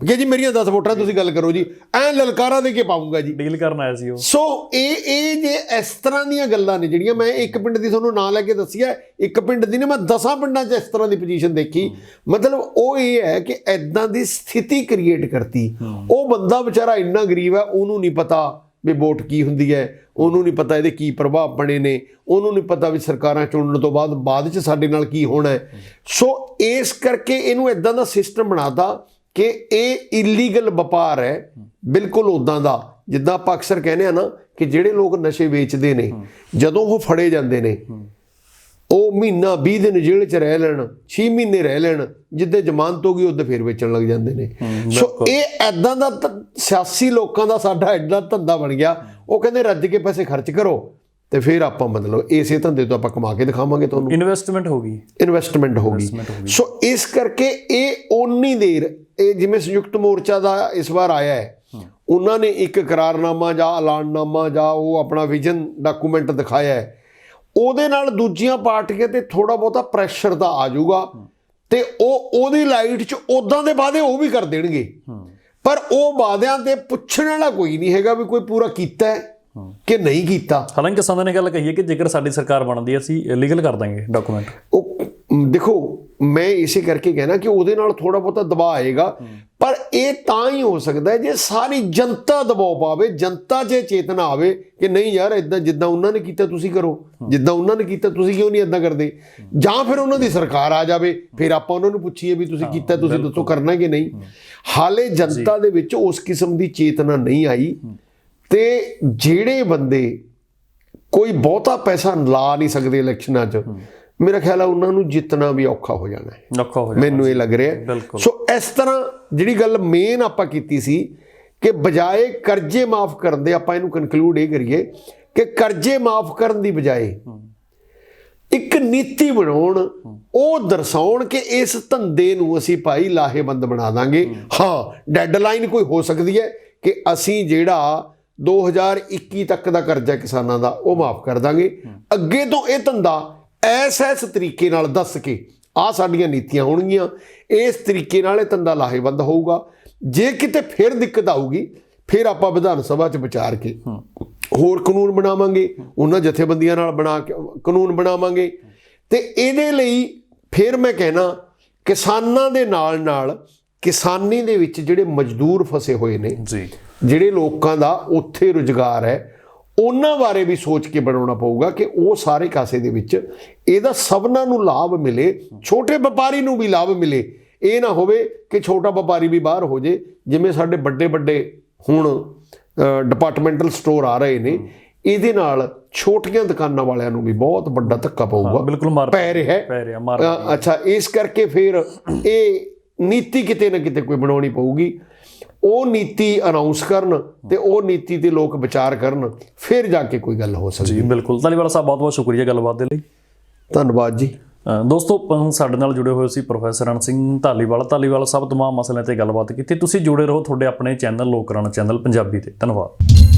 ਕਿ ਜੀ ਮੇਰੀਆਂ 10 ਵੋਟਾਂ, ਤੁਸੀਂ ਗੱਲ ਕਰੋ ਜੀ, ਐਂ ਲਲਕਾਰਾ ਦੇ ਕੇ ਪਾਊਂਗਾ ਜੀ, ਡੀਲ ਕਰਨ ਆਇਆ ਸੀ ਉਹ। ਸੋ ਇਹ ਜੇ ਇਸ ਤਰ੍ਹਾਂ ਦੀਆਂ ਗੱਲਾਂ ਨੇ ਜਿਹੜੀਆਂ ਮੈਂ ਇੱਕ ਪਿੰਡ ਦੀ ਤੁਹਾਨੂੰ ਨਾਂ ਲੈ ਕੇ ਦੱਸੀ ਹੈ, ਇੱਕ ਪਿੰਡ ਦੀ ਨੇ, ਮੈਂ 10 ਪਿੰਡਾਂ 'ਚ ਇਸ ਤਰ੍ਹਾਂ ਦੀ ਪੋਜੀਸ਼ਨ ਦੇਖੀ। ਮਤਲਬ ਉਹ ਇਹ ਹੈ ਕਿ ਇੱਦਾਂ ਦੀ ਸਥਿਤੀ ਕ੍ਰੀਏਟ ਕਰਤੀ। ਉਹ ਬੰਦਾ ਵਿਚਾਰਾ ਇੰਨਾ ਗਰੀਬ ਹੈ, ਉਹਨੂੰ ਨਹੀਂ ਪਤਾ ਵੀ ਵੋਟ ਕੀ ਹੁੰਦੀ ਹੈ, ਉਹਨੂੰ ਨਹੀਂ ਪਤਾ ਇਹਦੇ ਕੀ ਪ੍ਰਭਾਵ ਬਣੇ ਨੇ, ਉਹਨੂੰ ਨਹੀਂ ਪਤਾ ਵੀ ਸਰਕਾਰਾਂ ਚੁਣਨ ਤੋਂ ਬਾਅਦ 'ਚ ਸਾਡੇ ਨਾਲ ਕੀ ਹੋਣਾ ਹੈ। ਸੋ ਇਸ ਕਰਕੇ ਇਹਨੂੰ ਇੱਦਾਂ ਦਾ ਸਿਸਟਮ ਬਣਾਤਾ ਕਿ ਇਹ ਇਲੀਗਲ ਵਪਾਰ ਹੈ, ਬਿਲਕੁਲ ਉੱਦਾਂ ਦਾ ਜਿੱਦਾਂ ਆਪਾਂ ਅਕਸਰ ਕਹਿੰਦੇ ਆ ਨਾ ਕਿ ਜਿਹੜੇ ਲੋਕ ਨਸ਼ੇ ਵੇਚਦੇ ਨੇ, ਜਦੋਂ ਉਹ ਫੜੇ ਜਾਂਦੇ ਨੇ, ਉਹ ਮਹੀਨਾ 20 ਦਿਨ ਜੇਲ੍ਹ 'ਚ ਰਹਿ ਲੈਣ, 6 ਮਹੀਨੇ ਰਹਿ ਲੈਣ, ਜਿੱਦੇ ਜ਼ਮਾਨਤ ਹੋ ਗਈ ਉਦੋਂ ਫਿਰ ਵੇਚਣ ਲੱਗ ਜਾਂਦੇ ਨੇ। ਸੋ ਇਹ ਐਦਾਂ ਦਾ ਸਿਆਸੀ ਲੋਕਾਂ ਦਾ ਸਾਡਾ ਐਡਾ ਧੰਦਾ ਬਣ ਗਿਆ। ਉਹ ਕਹਿੰਦੇ ਰੱਜ ਕੇ ਪੈਸੇ ਖਰਚ ਕਰੋ ਤੇ ਫਿਰ ਆਪਾਂ ਮਤਲਬ ਇਸੇ ਧੰਦੇ ਤੋਂ ਆਪਾਂ ਕਮਾ ਕੇ ਦਿਖਾਵਾਂਗੇ ਤੁਹਾਨੂੰ। ਇਨਵੈਸਟਮੈਂਟ ਹੋ ਗਈ। ਸੋ ਇਸ ਕਰਕੇ ਇਹ ਓਨੀ ਦੇਰ, ਇਹ ਜਿਵੇਂ ਸੰਯੁਕਤ ਮੋਰਚਾ ਦਾ ਇਸ ਵਾਰ ਆਇਆ ਹੈ, ਉਹਨਾਂ ਨੇ ਇੱਕ ਕਰਾਰਨਾਮਾ ਜਾਂ ਐਲਾਨਨਾਮਾ ਜਾਂ ਉਹ ਆਪਣਾ ਵਿਜ਼ਨ ਡਾਕੂਮੈਂਟ ਦਿਖਾਇਆ ਹੈ, ਉਹਦੇ ਨਾਲ ਦੂਜੀਆਂ ਪਾਰਟੀਆਂ ਤੇ ਥੋੜਾ ਬਹੁਤਾ ਪ੍ਰੈਸ਼ਰ ਤਾਂ ਆ ਜਾਊਗਾ ਤੇ ਉਹਦੀ ਲਾਈਟ 'ਚ ਉੱਦਾਂ ਦੇ ਵਾਅਦੇ ਉਹ ਵੀ ਕਰ ਦੇਣਗੇ। ਪਰ ਉਹ ਵਾਅਦਿਆਂ ਤੇ ਪੁੱਛਣ ਵਾਲਾ ਕੋਈ ਨਹੀਂ ਹੈਗਾ ਵੀ ਕੋਈ ਪੂਰਾ ਕੀਤਾ ਹੈ ਕਿ ਨਹੀਂ ਕੀਤਾ। ਹਾਲਾਂਕਿ ਕਿਸਾਨਾਂ ਨੇ ਗੱਲ ਕਹੀ ਹੈ ਕਿ ਜੇਕਰ ਸਾਡੀ ਸਰਕਾਰ ਬਣਦੀ ਹੈ ਅਸੀਂ ਲੀਗਲ ਕਰ ਦਾਂਗੇ ਡਾਕੂਮੈਂਟ। ਉਹ ਦੇਖੋ, ਮੈਂ ਇਸੇ ਕਰਕੇ ਕਹਿਣਾ ਕਿ ਉਹਦੇ ਨਾਲ ਥੋੜਾ ਬਹੁਤਾ ਦਬਾਅ ਆਏਗਾ, ਪਰ ਇਹ ਤਾਂ ਹੀ ਹੋ ਸਕਦਾ ਹੈ ਜੇ ਸਾਰੀ ਜਨਤਾ ਦਬਾਅ ਪਾਵੇ, ਜਨਤਾ 'ਚ ਚੇਤਨਾ ਆਵੇ ਕਿ ਨਹੀਂ ਯਾਰ ਇੱਦਾਂ ਜਿੱਦਾਂ ਉਹਨਾਂ ਨੇ ਕੀਤਾ ਤੁਸੀਂ ਕਰੋ, ਜਿੱਦਾਂ ਉਹਨਾਂ ਨੇ ਕੀਤਾ ਤੁਸੀਂ ਕਿਉਂ ਨਹੀਂ ਇੱਦਾਂ ਕਰਦੇ। ਜਾਂ ਫਿਰ ਉਹਨਾਂ ਦੀ ਸਰਕਾਰ ਆ ਜਾਵੇ, ਫਿਰ ਆਪਾਂ ਉਹਨਾਂ ਨੂੰ ਪੁੱਛੀਏ ਵੀ ਤੁਸੀਂ ਕੀਤਾ, ਤੁਸੀਂ ਦੱਸੋ ਕਰਨਾ ਕਿ ਨਹੀਂ। ਹਾਲੇ ਜਨਤਾ ਦੇ ਵਿੱਚ ਉਸ ਕਿਸਮ ਦੀ ਚੇਤਨਾ ਨਹੀਂ ਆਈ ਤੇ ਜਿਹੜੇ ਬੰਦੇ ਕੋਈ ਬਹੁਤਾ ਪੈਸਾ ਲਾ ਨਹੀਂ ਸਕਦੇ ਇਲੈਕਸ਼ਨਾਂ 'ਚ, ਮੇਰਾ ਖਿਆਲ ਹੈ ਉਹਨਾਂ ਨੂੰ ਜਿੱਤਣਾ ਵੀ ਔਖਾ ਹੋ ਜਾਣਾ ਹੈ, ਮੈਨੂੰ ਇਹ ਲੱਗ ਰਿਹਾ। ਸੋ ਇਸ ਤਰ੍ਹਾਂ ਜਿਹੜੀ ਗੱਲ ਮੇਨ ਆਪਾਂ ਕੀਤੀ ਸੀ ਕਿ ਬਜਾਏ ਕਰਜ਼ੇ ਮਾਫ ਕਰਨ ਦੇ, ਆਪਾਂ ਇਹਨੂੰ ਕਨਕਲੂਡ ਇਹ ਕਰੀਏ ਕਿ ਕਰਜ਼ੇ ਮਾਫ ਕਰਨ ਦੀ ਬਜਾਏ ਇੱਕ ਨੀਤੀ ਬਣਾਉਣ, ਉਹ ਦਰਸਾਉਣ ਕਿ ਇਸ ਧੰਦੇ ਨੂੰ ਅਸੀਂ ਭਾਈ ਲਾਹੇਵੰਦ ਬਣਾ ਦਾਂਗੇ। ਹਾਂ, ਡੈਡਲਾਈਨ ਕੋਈ ਹੋ ਸਕਦੀ ਹੈ ਕਿ ਅਸੀਂ ਜਿਹੜਾ 2021 ਤੱਕ ਦਾ ਕਰਜ਼ਾ ਕਿਸਾਨਾਂ ਦਾ ਉਹ ਮਾਫ ਕਰ ਦਾਂਗੇ। ਅੱਗੇ ਤੋਂ ਇਹ ਧੰਦਾ ਐਸ ਤਰੀਕੇ ਨਾਲ ਦੱਸ ਕੇ ਆਹ ਸਾਡੀਆਂ ਨੀਤੀਆਂ ਹੋਣਗੀਆਂ, ਇਸ ਤਰੀਕੇ ਨਾਲ ਇਹ ਧੰਦਾ ਲਾਹੇਵੰਦ ਹੋਊਗਾ। ਜੇ ਕਿਤੇ ਫਿਰ ਦਿੱਕਤ ਆਊਗੀ, ਫਿਰ ਆਪਾਂ ਵਿਧਾਨ ਸਭਾ 'ਚ ਵਿਚਾਰ ਕੇ ਹੋਰ ਕਾਨੂੰਨ ਬਣਾਵਾਂਗੇ, ਉਹਨਾਂ ਜਥੇਬੰਦੀਆਂ ਨਾਲ ਬਣਾ ਕੇ ਕਾਨੂੰਨ ਬਣਾਵਾਂਗੇ। ਤੇ ਇਹਦੇ ਲਈ ਫਿਰ ਮੈਂ ਕਹਿਣਾ ਕਿਸਾਨਾਂ ਦੇ ਨਾਲ ਕਿਸਾਨੀ ਦੇ ਵਿੱਚ ਜਿਹੜੇ ਮਜ਼ਦੂਰ ਫਸੇ ਹੋਏ ਨੇ, ਜਿਹੜੇ ਲੋਕਾਂ ਦਾ ਉੱਥੇ ਰੁਜ਼ਗਾਰ ਹੈ, ਉਹਨਾਂ ਬਾਰੇ ਵੀ ਸੋਚ ਕੇ ਬਣਾਉਣਾ ਪਊਗਾ ਕਿ ਉਹ ਸਾਰੇ ਕਾਸੇ ਦੇ ਵਿੱਚ ਇਹਦਾ ਸਭਨਾਂ ਨੂੰ ਲਾਭ ਮਿਲੇ, ਛੋਟੇ ਵਪਾਰੀ ਨੂੰ ਵੀ ਲਾਭ ਮਿਲੇ। ਇਹ ਨਾ ਹੋਵੇ ਕਿ ਛੋਟਾ ਵਪਾਰੀ ਵੀ ਬਾਹਰ ਹੋ ਜੇ, ਜਿਵੇਂ ਸਾਡੇ ਵੱਡੇ ਵੱਡੇ ਹੁਣ ਡਿਪਾਰਟਮੈਂਟਲ ਸਟੋਰ ਆ ਰਹੇ ਨੇ, ਇਹਦੇ ਨਾਲ ਛੋਟੀਆਂ ਦੁਕਾਨਾਂ ਵਾਲਿਆਂ ਨੂੰ ਵੀ ਬਹੁਤ ਵੱਡਾ ਧੱਕਾ ਪਊਗਾ, ਬਿਲਕੁਲ ਪੈ ਰਿਹਾ। ਅੱਛਾ, ਇਸ ਕਰਕੇ ਫਿਰ ਇਹ ਨੀਤੀ ਕਿਤੇ ਨਾ ਕਿਤੇ ਕੋਈ ਬਣਾਉਣੀ ਪਊਗੀ। ਉਹ ਨੀਤੀ ਅਨਾਉਂਸ ਕਰਨ ਤੇ ਉਹ ਨੀਤੀ ਤੇ ਲੋਕ ਵਿਚਾਰ ਕਰਨ, ਫਿਰ ਜਾ ਕੇ ਕੋਈ ਗੱਲ ਹੋ ਸਕਦੀ। ਜੀ ਬਿਲਕੁਲ। ਧਾਲੀਵਾਲ ਸਾਹਿਬ ਬਹੁਤ ਬਹੁਤ ਸ਼ੁਕਰੀਆ ਗੱਲਬਾਤ ਦੇ ਲਈ। ਧੰਨਵਾਦ ਜੀ। ਦੋਸਤੋ, ਸਾਡੇ ਨਾਲ ਜੁੜੇ ਹੋਏ ਸੀ ਪ੍ਰੋਫੈਸਰ ਰਣ ਸਿੰਘ ਧਾਲੀਵਾਲ ਸਾਹਿਬ, ਤਮਾਮ ਮਸਲਿਆਂ ਤੇ ਗੱਲਬਾਤ ਕੀਤੀ। ਤੁਸੀਂ ਜੁੜੇ ਰਹੋ ਤੁਹਾਡੇ ਆਪਣੇ ਚੈਨਲ ਲੋਕ ਰਾਣਾ ਚੈਨਲ ਪੰਜਾਬੀ ਤੇ। ਧੰਨਵਾਦ।